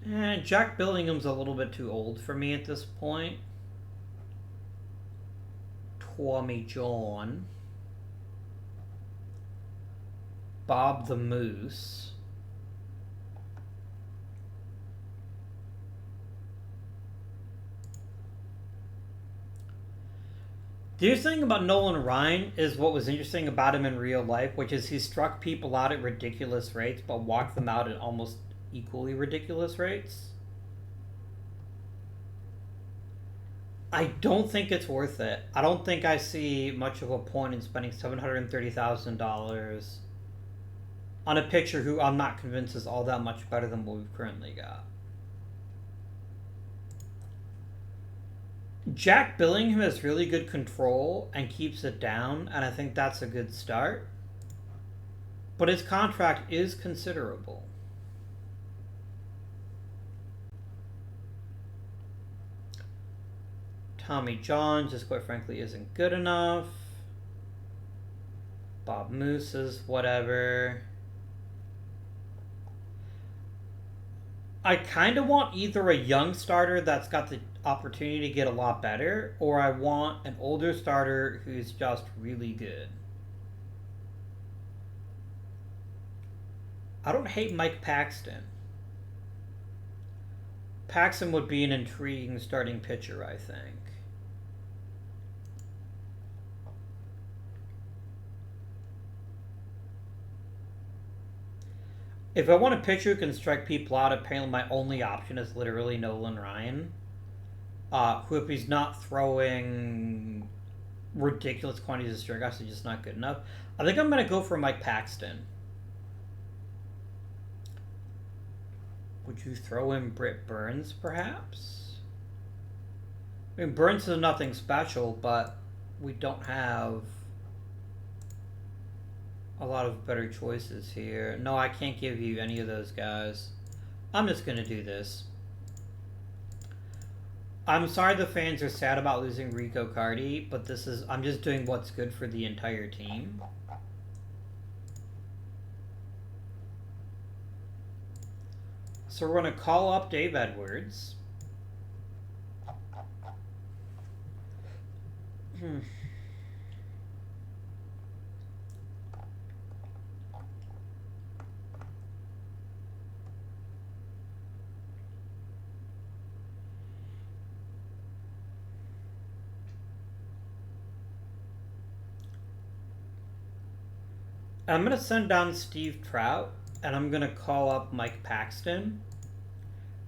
And Jack Billingham's a little bit too old for me at this point. Tommy John. Bob the Moose. The interesting thing about Nolan Ryan is what was interesting about him in real life, which is he struck people out at ridiculous rates, but walked them out at almost equally ridiculous rates. I don't think it's worth it. I don't think I see much of a point in spending $730,000 on a pitcher who I'm not convinced is all that much better than what we've currently got. Jack Billingham has really good control and keeps it down, and I think that's a good start. But his contract is considerable. Tommy John just quite frankly isn't good enough. Bob Moose is whatever. I kind of want either a young starter that's got the opportunity to get a lot better, or I want an older starter who's just really good. I don't hate Mike Paxton. Paxton would be an intriguing starting pitcher, I think. If I want a pitcher who can strike people out, apparently my only option is literally Nolan Ryan. Who, if he's not throwing ridiculous quantities of strikeouts, is just not good enough. I think I'm going to go for Mike Paxton. Would you throw in Britt Burns, perhaps? I mean, Burns is nothing special, but we don't have a lot of better choices here. No, I can't give you any of those guys. I'm just going to do this. I'm sorry the fans are sad about losing Rico Cardi, but I'm just doing what's good for the entire team. So we're going to call up Dave Edwards. I'm going to send down Steve Trout, and I'm going to call up Mike Paxton.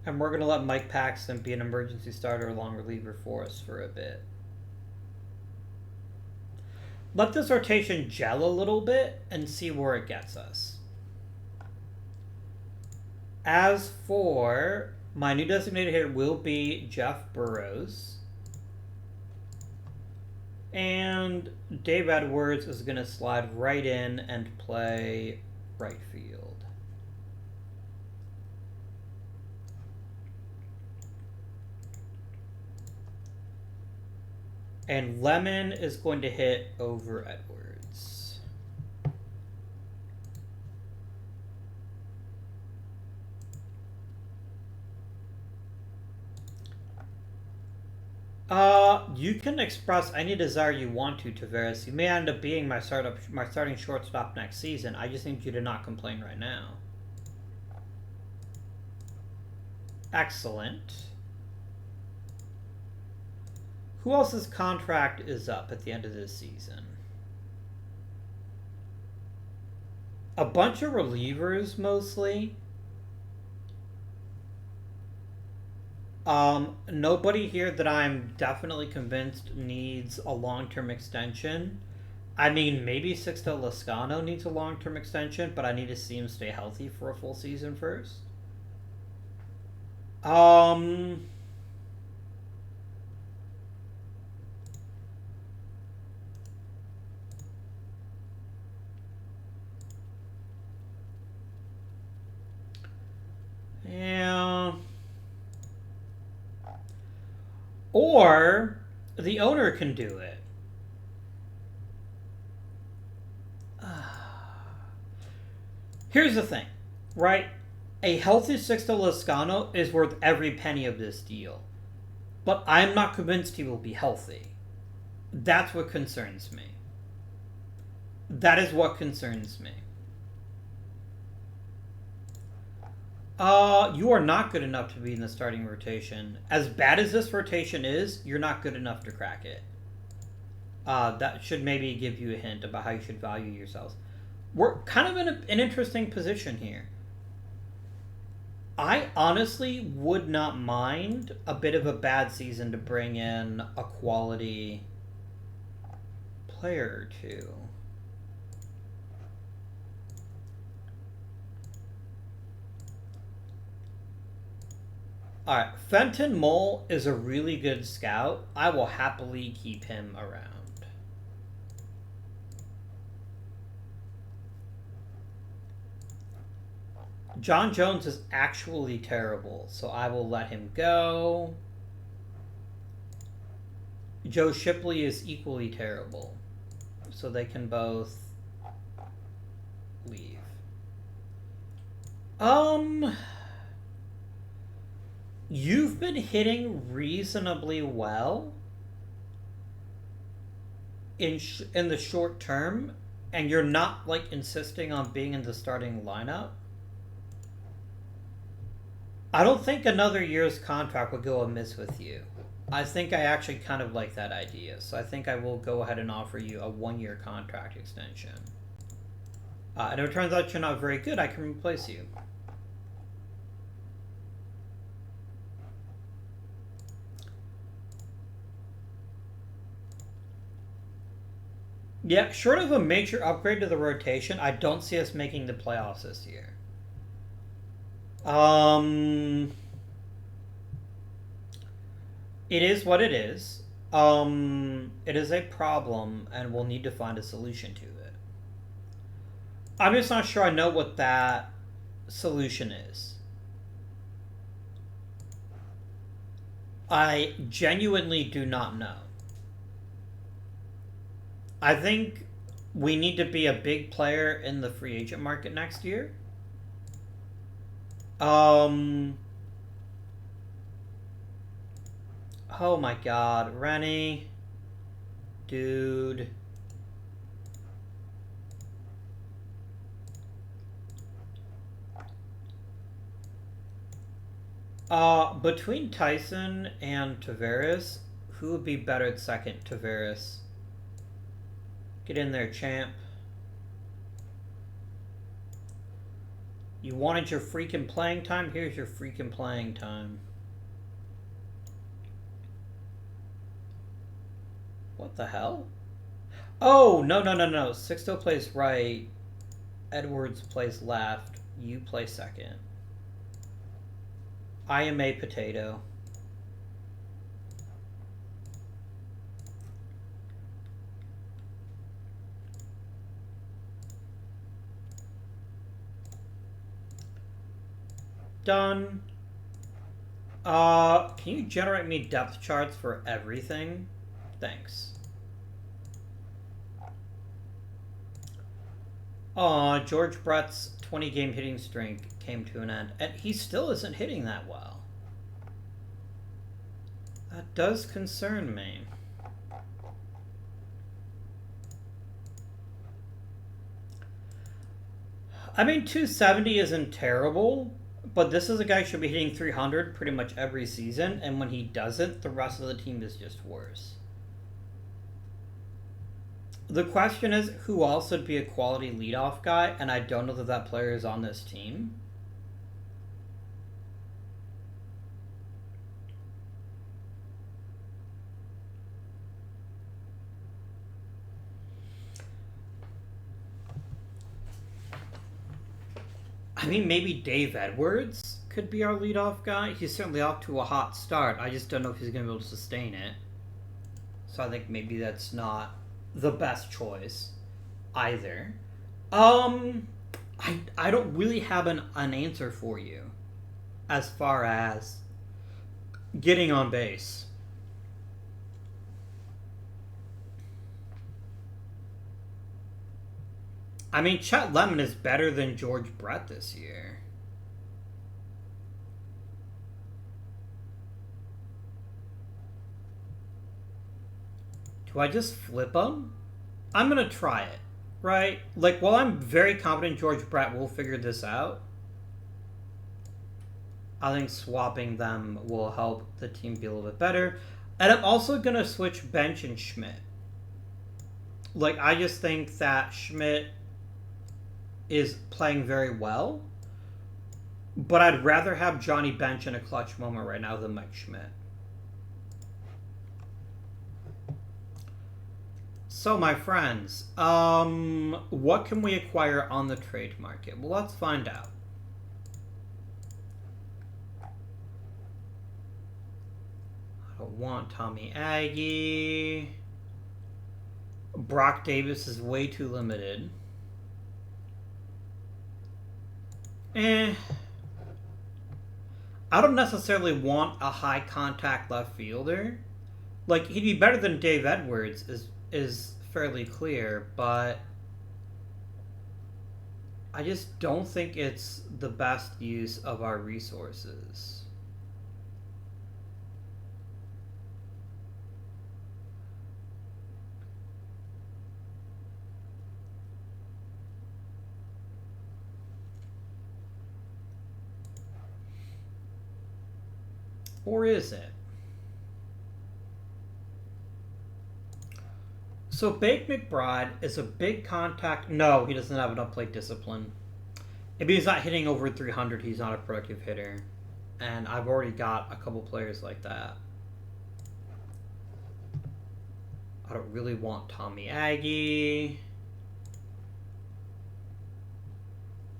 And we're going to let Mike Paxton be an emergency starter or long reliever for us for a bit. Let this rotation gel a little bit and see where it gets us. As for my new designated hitter will be Jeff Burrows. And Dave Edwards is going to slide right in and play right field. And Lemon is going to hit over Edwards. You can express any desire you want to, Tavares. You may end up being my starting shortstop next season. I just need you to not complain right now. Excellent. Who else's contract is up at the end of this season? A bunch of relievers, mostly. Nobody here that I'm definitely convinced needs a long-term extension. I mean, maybe Sixto Loscano needs a long-term extension, but I need to see him stay healthy for a full season first. Yeah. Or the owner can do it. Here's the thing, right? A healthy Sixto Loscano is worth every penny of this deal. But I'm not convinced he will be healthy. That's what concerns me. That is what concerns me. You are not good enough to be in the starting rotation. As bad as this rotation is, you're not good enough to crack it. That should maybe give you a hint about how you should value yourselves. We're kind of in an interesting position here. I honestly would not mind a bit of a bad season to bring in a quality player or two. Alright, Fenton Mole is a really good scout. I will happily keep him around. John Jones is actually terrible, so I will let him go. Joe Shipley is equally terrible, so they can both leave. You've been hitting reasonably well in the short term, and you're not like insisting on being in the starting lineup. I don't think another year's contract would go amiss with you. I think I actually kind of like that idea, so I think I will go ahead and offer you a 1-year contract extension. And if it turns out you're not very good, I can replace you. Yeah, short of a major upgrade to the rotation, I don't see us making the playoffs this year. It is what it is. It is a problem, and we'll need to find a solution to it. I'm just not sure I know what that solution is. I genuinely do not know. I think we need to be a big player in the free agent market next year. Oh my god, Rennie. Dude. Between Tyson and Tavares, who would be better at second? Tavares. Get in there, champ. You wanted your freaking playing time? Here's your freaking playing time. What the hell? Oh, no. Sixto plays right. Edwards plays left. You play second. I am a potato. Done. Can you generate me depth charts for everything? Thanks. Aw, George Brett's 20-game hitting streak came to an end, and he still isn't hitting that well. That does concern me. I mean, 270 isn't terrible, but this is a guy who should be hitting 300 pretty much every season, and when he doesn't, the rest of the team is just worse. The question is, who else would be a quality leadoff guy, and I don't know that that player is on this team. I mean, maybe Dave Edwards could be our leadoff guy. He's certainly off to a hot start. I just don't know if he's going to be able to sustain it. So I think maybe that's not the best choice either. I don't really have an answer for you as far as getting on base. I mean, Chet Lemon is better than George Brett this year. Do I just flip him? I'm going to try it, right? Like, while I'm very confident George Brett will figure this out, I think swapping them will help the team be a little bit better. And I'm also going to switch Bench and Schmidt. Like, I just think that Schmidt is playing very well, but I'd rather have Johnny Bench in a clutch moment right now than Mike Schmidt. So, my friends, what can we acquire on the trade market? Well, let's find out. I don't want Tommy Aggie. Brock Davis is way too limited. I don't necessarily want a high contact left fielder. Like, he'd be better than Dave Edwards is fairly clear, but I just don't think it's the best use of our resources. Or is it? So Bake McBride is a big contact. No, he doesn't have enough plate discipline. If he's not hitting over 300, he's not a productive hitter. And I've already got a couple players like that. I don't really want Tommy Aggie.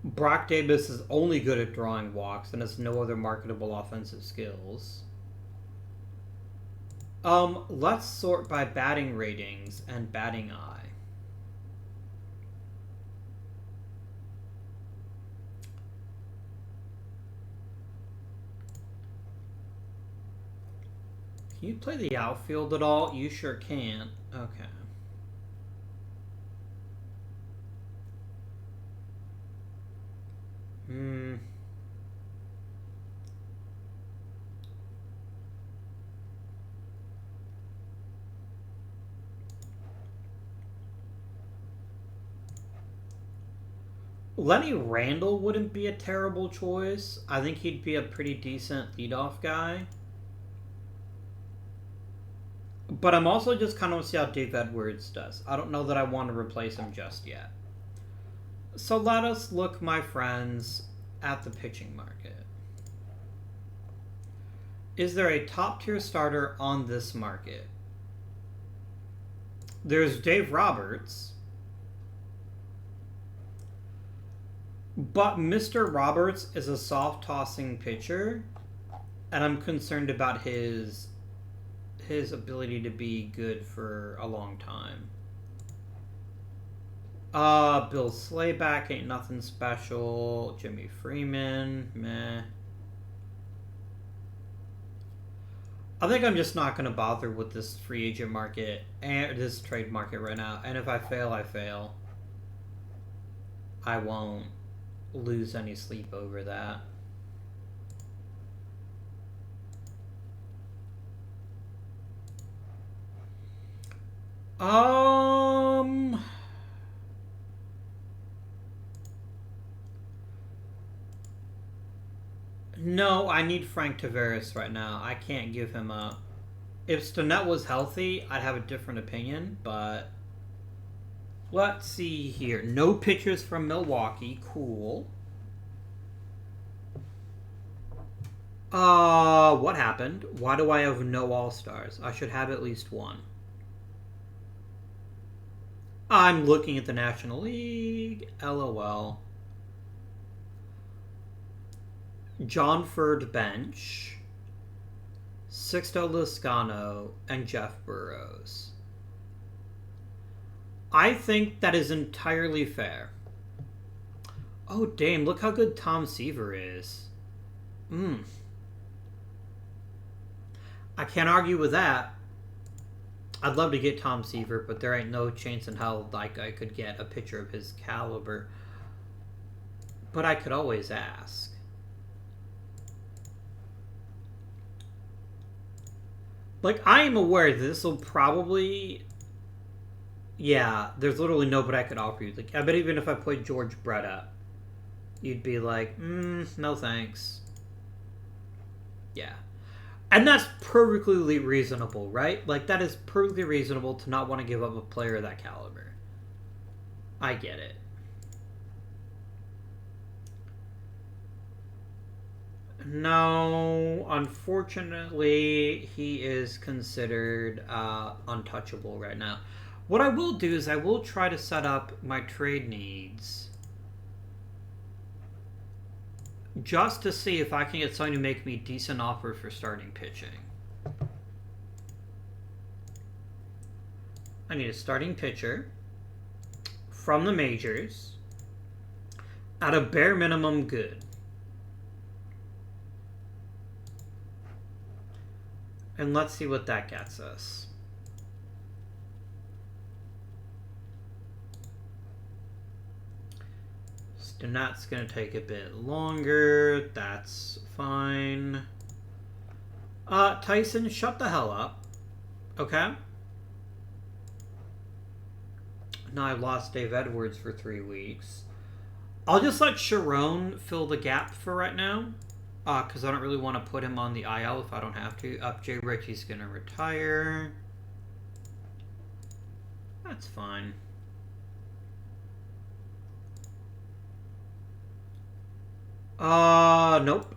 Brock Davis is only good at drawing walks and has no other marketable offensive skills. Let's sort by batting ratings and batting eye. Can you play the outfield at all? You sure can. Okay. Lenny Randle wouldn't be a terrible choice. I think he'd be a pretty decent leadoff guy. But I'm also just kind of want to see how Dave Edwards does. I don't know that I want to replace him just yet. So let us look, my friends, at the pitching market. Is there a top-tier starter on this market? There's Dave Roberts. But Mr. Roberts is a soft-tossing pitcher, and I'm concerned about his ability to be good for a long time. Bill Slayback ain't nothing special. Jimmy Freeman, meh. I think I'm just not going to bother with this free agent market and this trade market right now. And if I fail, I fail. I won't lose any sleep over that. No, I need Frank Tavares right now. I can't give him up. If Stinnett was healthy, I'd have a different opinion, but let's see here. No pitchers from Milwaukee. Cool. What happened? Why do I have no All-Stars? I should have at least one. I'm looking at the National League. LOL. John Ferd bench, Sixto Lizcano, and Jeff Burrows. I think that is entirely fair. Oh, damn, look how good Tom Seaver is. I can't argue with that. I'd love to get Tom Seaver, but there ain't no chance in hell like I could get a pitcher of his caliber. But I could always ask. Like, I am aware that this will probably... Yeah, there's literally nobody I could offer you. Like, I bet even if I played George Brett up, you'd be like, no thanks. Yeah. And that's perfectly reasonable, right? Like, that is perfectly reasonable to not want to give up a player of that caliber. I get it. No, unfortunately, he is considered untouchable right now. What I will do is I will try to set up my trade needs just to see if I can get someone to make me a decent offer for starting pitching. I need a starting pitcher from the majors at a bare minimum good. And let's see what that gets us. Stinnet's going to take a bit longer. That's fine. Tyson, shut the hell up. Okay? Now I've lost Dave Edwards for 3 weeks. I'll just let Sharon fill the gap for right now. Because I don't really want to put him on the IL if I don't have to. Jay Ritchie's gonna retire. That's fine. Nope.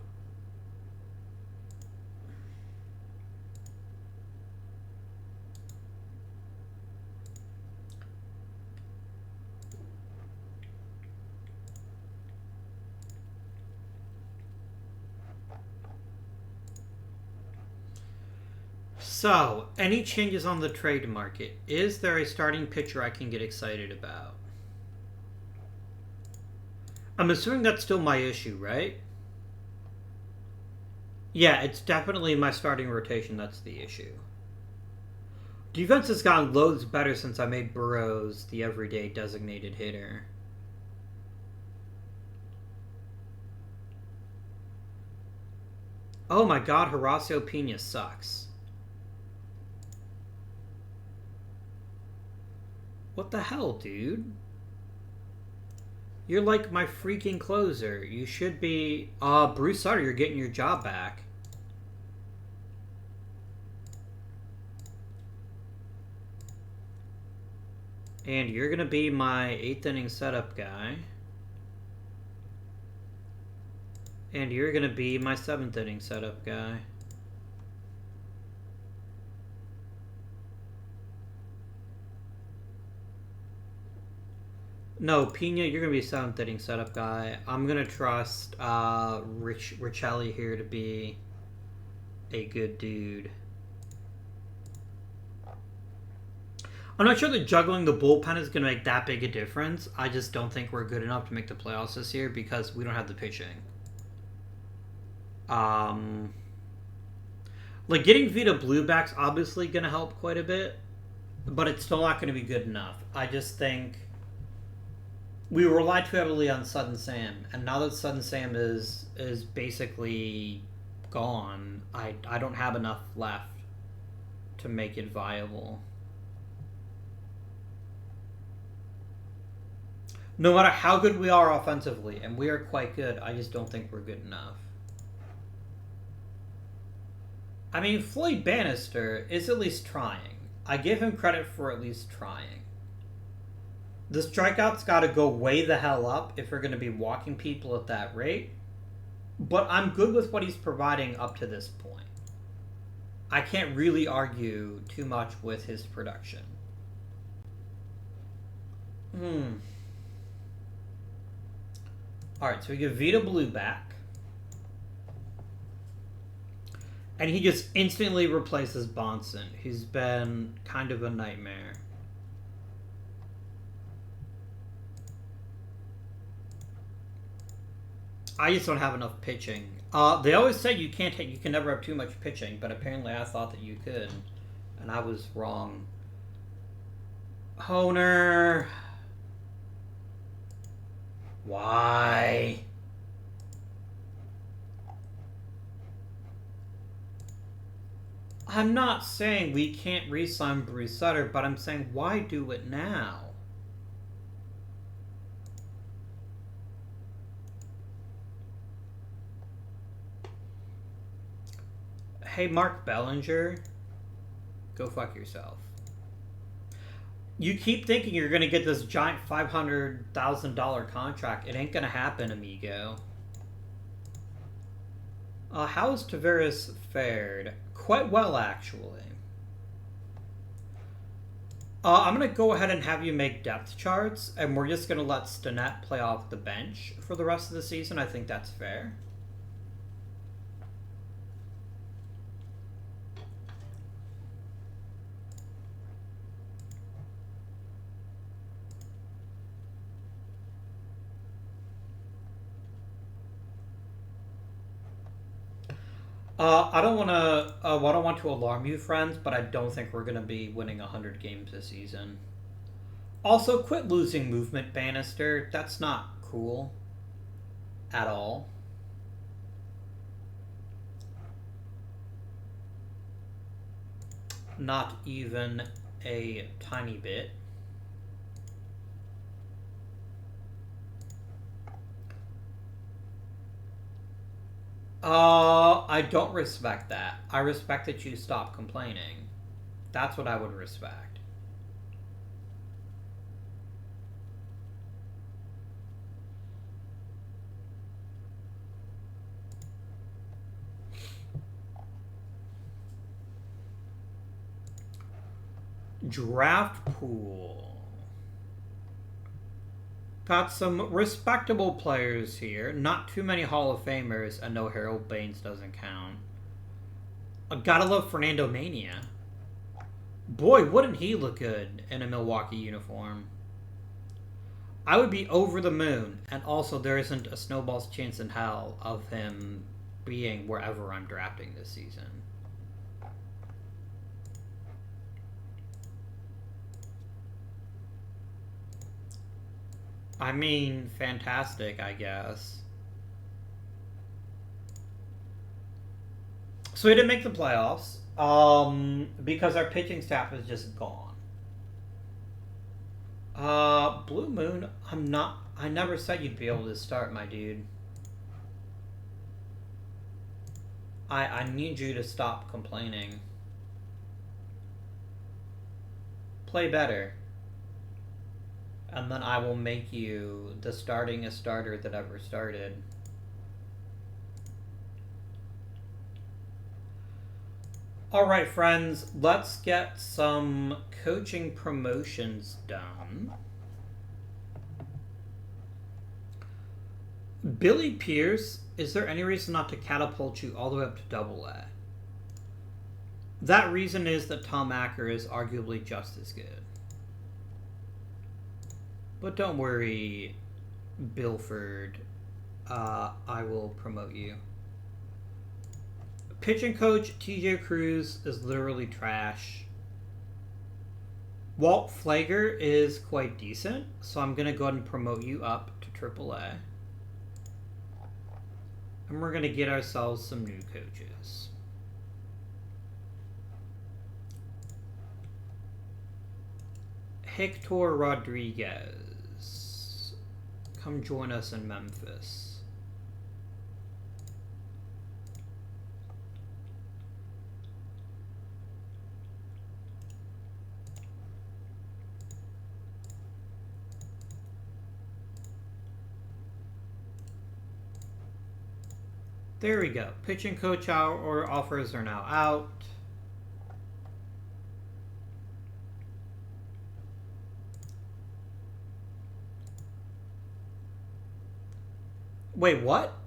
So, any changes on the trade market? Is there a starting pitcher I can get excited about? I'm assuming that's still my issue, right? Yeah, it's definitely my starting rotation that's the issue. Defense has gotten loads better since I made Burrows the everyday designated hitter. Oh my god, Horacio Pena sucks. What the hell, dude? You're like my freaking closer. You should be... Bruce Sutter, you're getting your job back. And you're going to be my 8th inning setup guy. And you're going to be my 7th inning setup guy. No, Pena, you're going to be 7th inning setup guy. I'm going to trust Richelli here to be a good dude. I'm not sure that juggling the bullpen is going to make that big a difference. I just don't think we're good enough to make the playoffs this year because we don't have the pitching. Like, getting Vita Blueback's obviously going to help quite a bit, but it's still not going to be good enough. I just think we relied too heavily on Sudden Sam, and now that Sudden Sam is basically gone, I don't have enough left to make it viable. No matter how good we are offensively, and we are quite good, I just don't think we're good enough. I mean, Floyd Bannister is at least trying. I give him credit for at least trying. The strikeouts got to go way the hell up if we're going to be walking people at that rate. But I'm good with what he's providing up to this point. I can't really argue too much with his production. Alright, so we get Vita Blue back. And he just instantly replaces Bonson, who's been kind of a nightmare. I just don't have enough pitching. They always say you can never have too much pitching, but apparently I thought that you could, and I was wrong. Honer. Why? I'm not saying we can't re-sign Bruce Sutter, but I'm saying why do it now? Hey, Mark Bellinger, go fuck yourself. You keep thinking you're going to get this giant $500,000 contract. It ain't going to happen, amigo. How has Tavares fared? Quite well, actually. I'm going to go ahead and have you make depth charts, and we're just going to let Stinnett play off the bench for the rest of the season. I think that's fair. I don't want to alarm you, friends, but I don't think we're going to be winning 100 games this season. Also, quit losing movement, Bannister. That's not cool at all. Not even a tiny bit. I don't respect that. I respect that you stop complaining. That's what I would respect. Draft pool. Got some respectable players here. Not too many Hall of Famers, and no, Harold Baines doesn't count. Gotta love Fernando Mania. Boy, wouldn't he look good in a Milwaukee uniform. I would be over the moon, and also there isn't a snowball's chance in hell of him being wherever I'm drafting this season. I mean, fantastic, I guess. So we didn't make the playoffs because our pitching staff is just gone. Blue Moon, I never said you'd be able to start, my dude. I need you to stop complaining. Play better. And then I will make you the startingest starter that ever started. Alright, friends, let's get some coaching promotions done. Billy Pierce, is there any reason not to catapult you all the way up to AA? That reason is that Tom Acker is arguably just as good. But don't worry, Bilford. I will promote you. Pitching coach TJ Cruz is literally trash. Walt Flagger is quite decent, so I'm going to go ahead and promote you up to AAA. And we're going to get ourselves some new coaches. Hector Rodriguez. Come join us in Memphis. There we go. Pitching coach or offers are now out. Wait, what?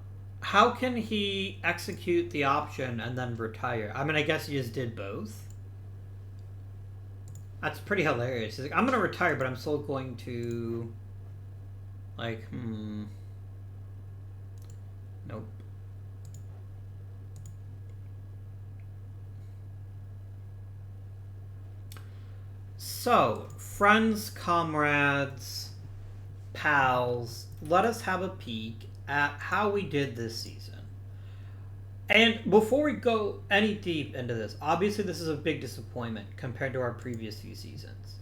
How can he execute the option and then retire? I mean, I guess he just did both. That's pretty hilarious. He's like, I'm going to retire, but I'm still going to... Like, Nope. So, friends, comrades, pals, let us have a peek at how we did this season. And before we go any deep into this, obviously this is a big disappointment compared to our previous few seasons.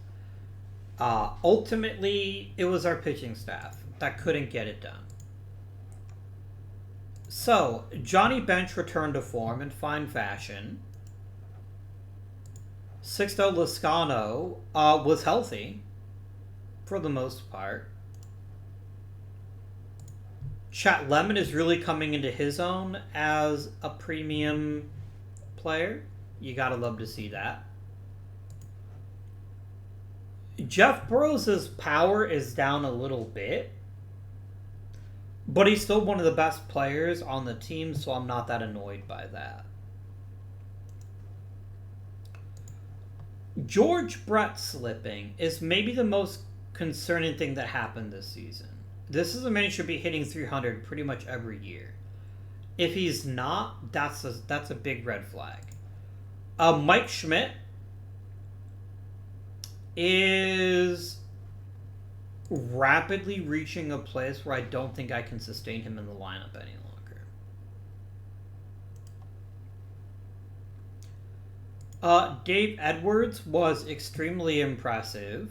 Ultimately, it was our pitching staff that couldn't get it done. So, Johnny Bench returned to form in fine fashion. Sixto Loscano was healthy for the most part. Chat Lemon is really coming into his own as a premium player. You gotta love to see that. Jeff Burrows' power is down a little bit, but he's still one of the best players on the team, so I'm not that annoyed by that. George Brett slipping is maybe the most concerning thing that happened this season. This is a man who should be hitting 300 pretty much every year. If he's not, that's a big red flag. Mike Schmidt is rapidly reaching a place where I don't think I can sustain him in the lineup any longer. Dave Edwards was extremely impressive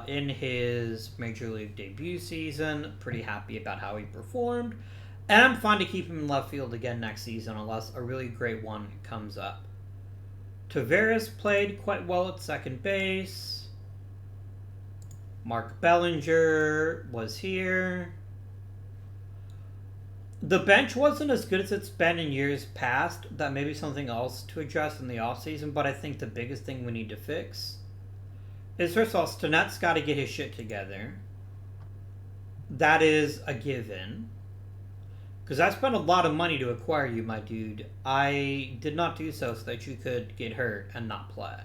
in his Major League debut season. Pretty happy about how he performed. And I'm fine to keep him in left field again next season unless a really great one comes up. Tavares played quite well at second base. Mark Bellinger was here. The bench wasn't as good as it's been in years past. That may be something else to address in the offseason, but I think the biggest thing we need to fix is, first of all, Stanet's got to get his shit together. That is a given. Because I spent a lot of money to acquire you, my dude. I did not do so that you could get hurt and not play.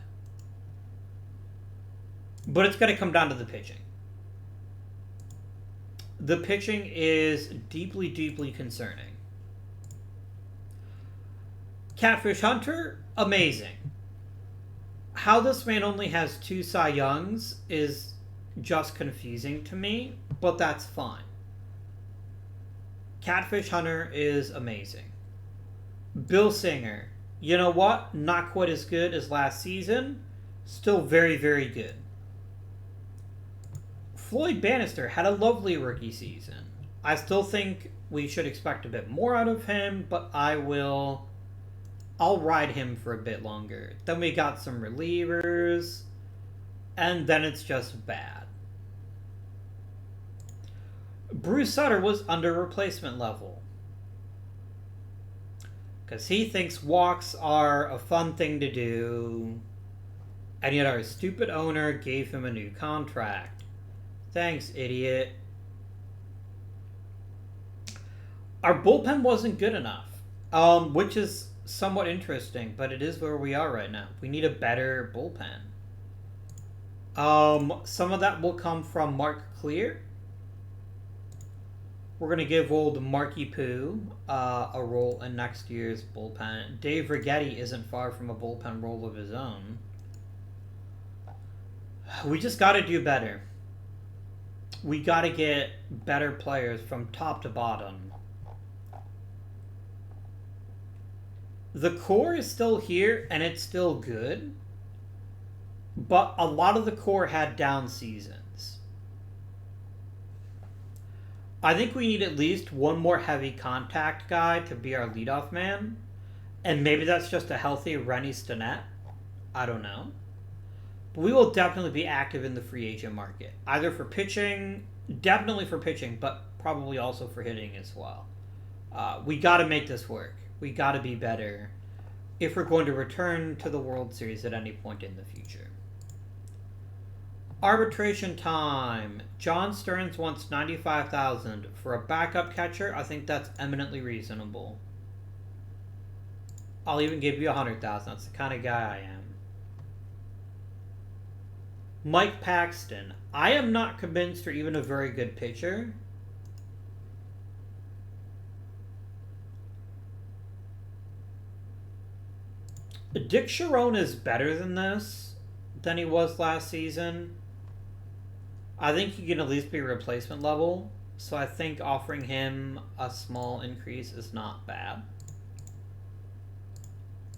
But it's going to come down to the pitching. The pitching is deeply, deeply concerning. Catfish Hunter, amazing. How this man only has 2 Cy Youngs is just confusing to me, but that's fine. Catfish Hunter is amazing. Bill Singer, you know what? Not quite as good as last season. Still very, very good. Floyd Bannister had a lovely rookie season. I still think we should expect a bit more out of him, but I'll ride him for a bit longer. Then we got some relievers, and then it's just bad. Bruce Sutter was under replacement level. Because he thinks walks are a fun thing to do, and yet our stupid owner gave him a new contract. Thanks, idiot. Our bullpen wasn't good enough, which is somewhat interesting, but it is where we are right now. We need a better bullpen. Some of that will come from Mark Clear. We're going to give old Marky Poo a role in next year's bullpen. Dave Righetti isn't far from a bullpen role of his own. We just got to do better. We got to get better players from top to bottom. The core is still here, and it's still good. But a lot of the core had down seasons. I think we need at least one more heavy contact guy to be our leadoff man. And maybe that's just a healthy Rennie Stinnett. I don't know. But we will definitely be active in the free agent market. Either for pitching, definitely for pitching, but probably also for hitting as well. We got to make this work. We got to be better if we're going to return to the World Series at any point in the future. Arbitration time. John Stearns wants $95,000 for a backup catcher. I think that's eminently reasonable. I'll even give you $100,000. That's the kind of guy I am. Mike Paxton. I am not convinced you're even a very good pitcher. Dick Sharon is better than this, than he was last season. I think he can at least be replacement level, so I think offering him a small increase is not bad.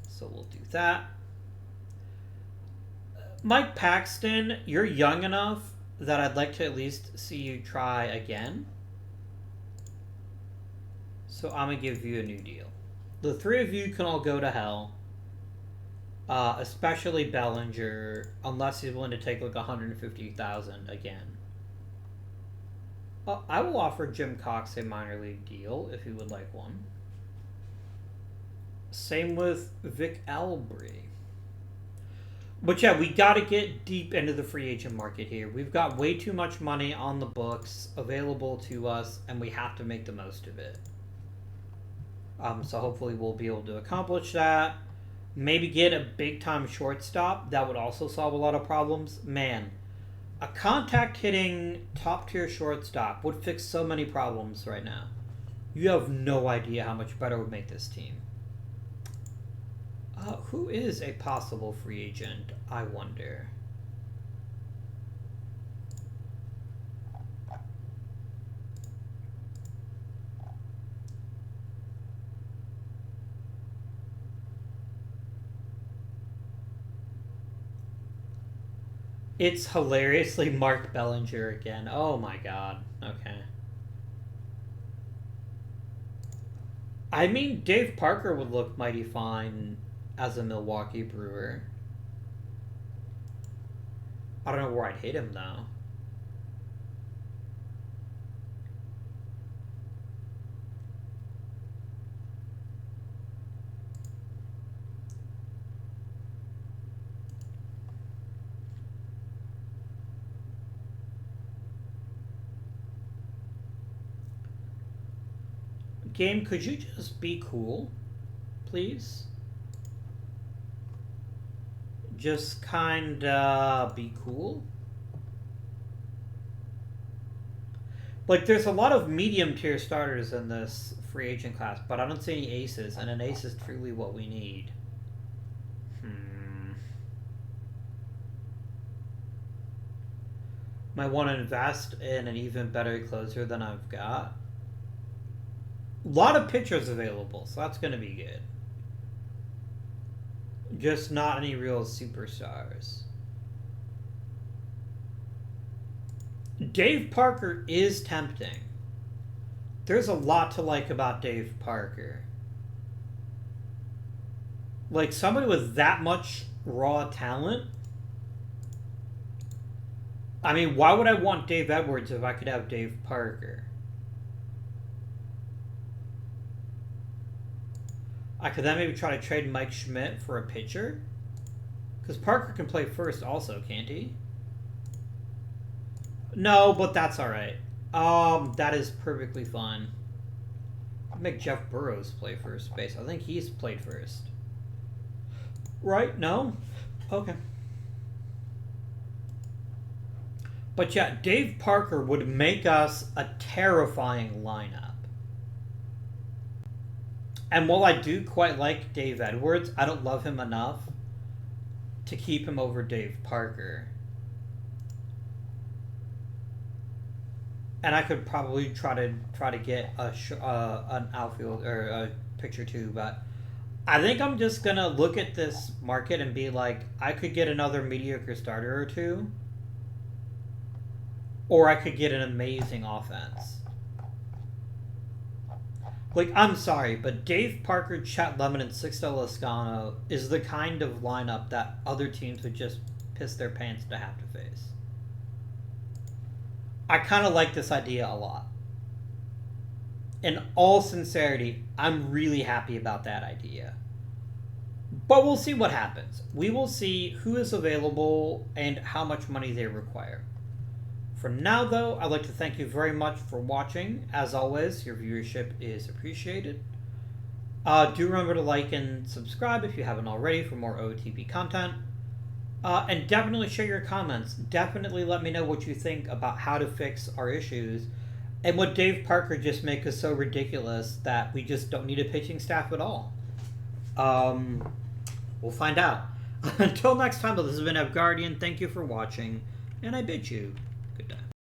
So we'll do that. Mike Paxton, you're young enough that I'd like to at least see you try again. So I'm going to give you a new deal. The 3 of you can all go to hell. Especially Bellinger, unless he's willing to take like $150,000 again. I will offer Jim Cox a minor league deal if he would like one. Same with Vic Albry. But yeah, we got to get deep into the free agent market here. We've got way too much money on the books available to us, and we have to make the most of it. So hopefully we'll be able to accomplish that. Maybe get a big-time shortstop. That would also solve a lot of problems. Man, a contact-hitting top-tier shortstop would fix so many problems right now. You have no idea how much better it would make this team. Who is a possible free agent, I wonder? It's hilariously Mark Bellinger again. Oh my god. Okay. I mean, Dave Parker would look mighty fine as a Milwaukee Brewer. I don't know where I'd hit him, though. Game, could you just be cool, please? Just kinda be cool. Like, there's a lot of medium tier starters in this free agent class, but I don't see any aces, and an ace is truly what we need. Might want to invest in an even better closer than I've got. A lot of pitchers available, so that's going to be good. Just not any real superstars. Dave Parker is tempting. There's a lot to like about Dave Parker. Like, somebody with that much raw talent. I mean, why would I want Dave Edwards if I could have Dave Parker? I could then maybe try to trade Mike Schmidt for a pitcher. Because Parker can play first also, can't he? No, but that's alright. That is perfectly fine. I'll make Jeff Burrows play first base. I think he's played first. Right? No? Okay. But yeah, Dave Parker would make us a terrifying lineup. And while I do quite like Dave Edwards, I don't love him enough to keep him over Dave Parker. And I could probably try to get an outfield or a pitcher too, but I think I'm just gonna look at this market and be like, I could get another mediocre starter or two, or I could get an amazing offense. Like, I'm sorry, but Dave Parker, Chet Lemon, and Sixto Loscano is the kind of lineup that other teams would just piss their pants to have to face. I kind of like this idea a lot. In all sincerity, I'm really happy about that idea. But we'll see what happens. We will see who is available and how much money they require. For now, though, I'd like to thank you very much for watching. As always, your viewership is appreciated. Do remember to like and subscribe if you haven't already for more OOTP content. And definitely share your comments. Definitely let me know what you think about how to fix our issues. And would Dave Parker just make us so ridiculous that we just don't need a pitching staff at all? We'll find out. Until next time, though, this has been Guardian. Thank you for watching, and I bid you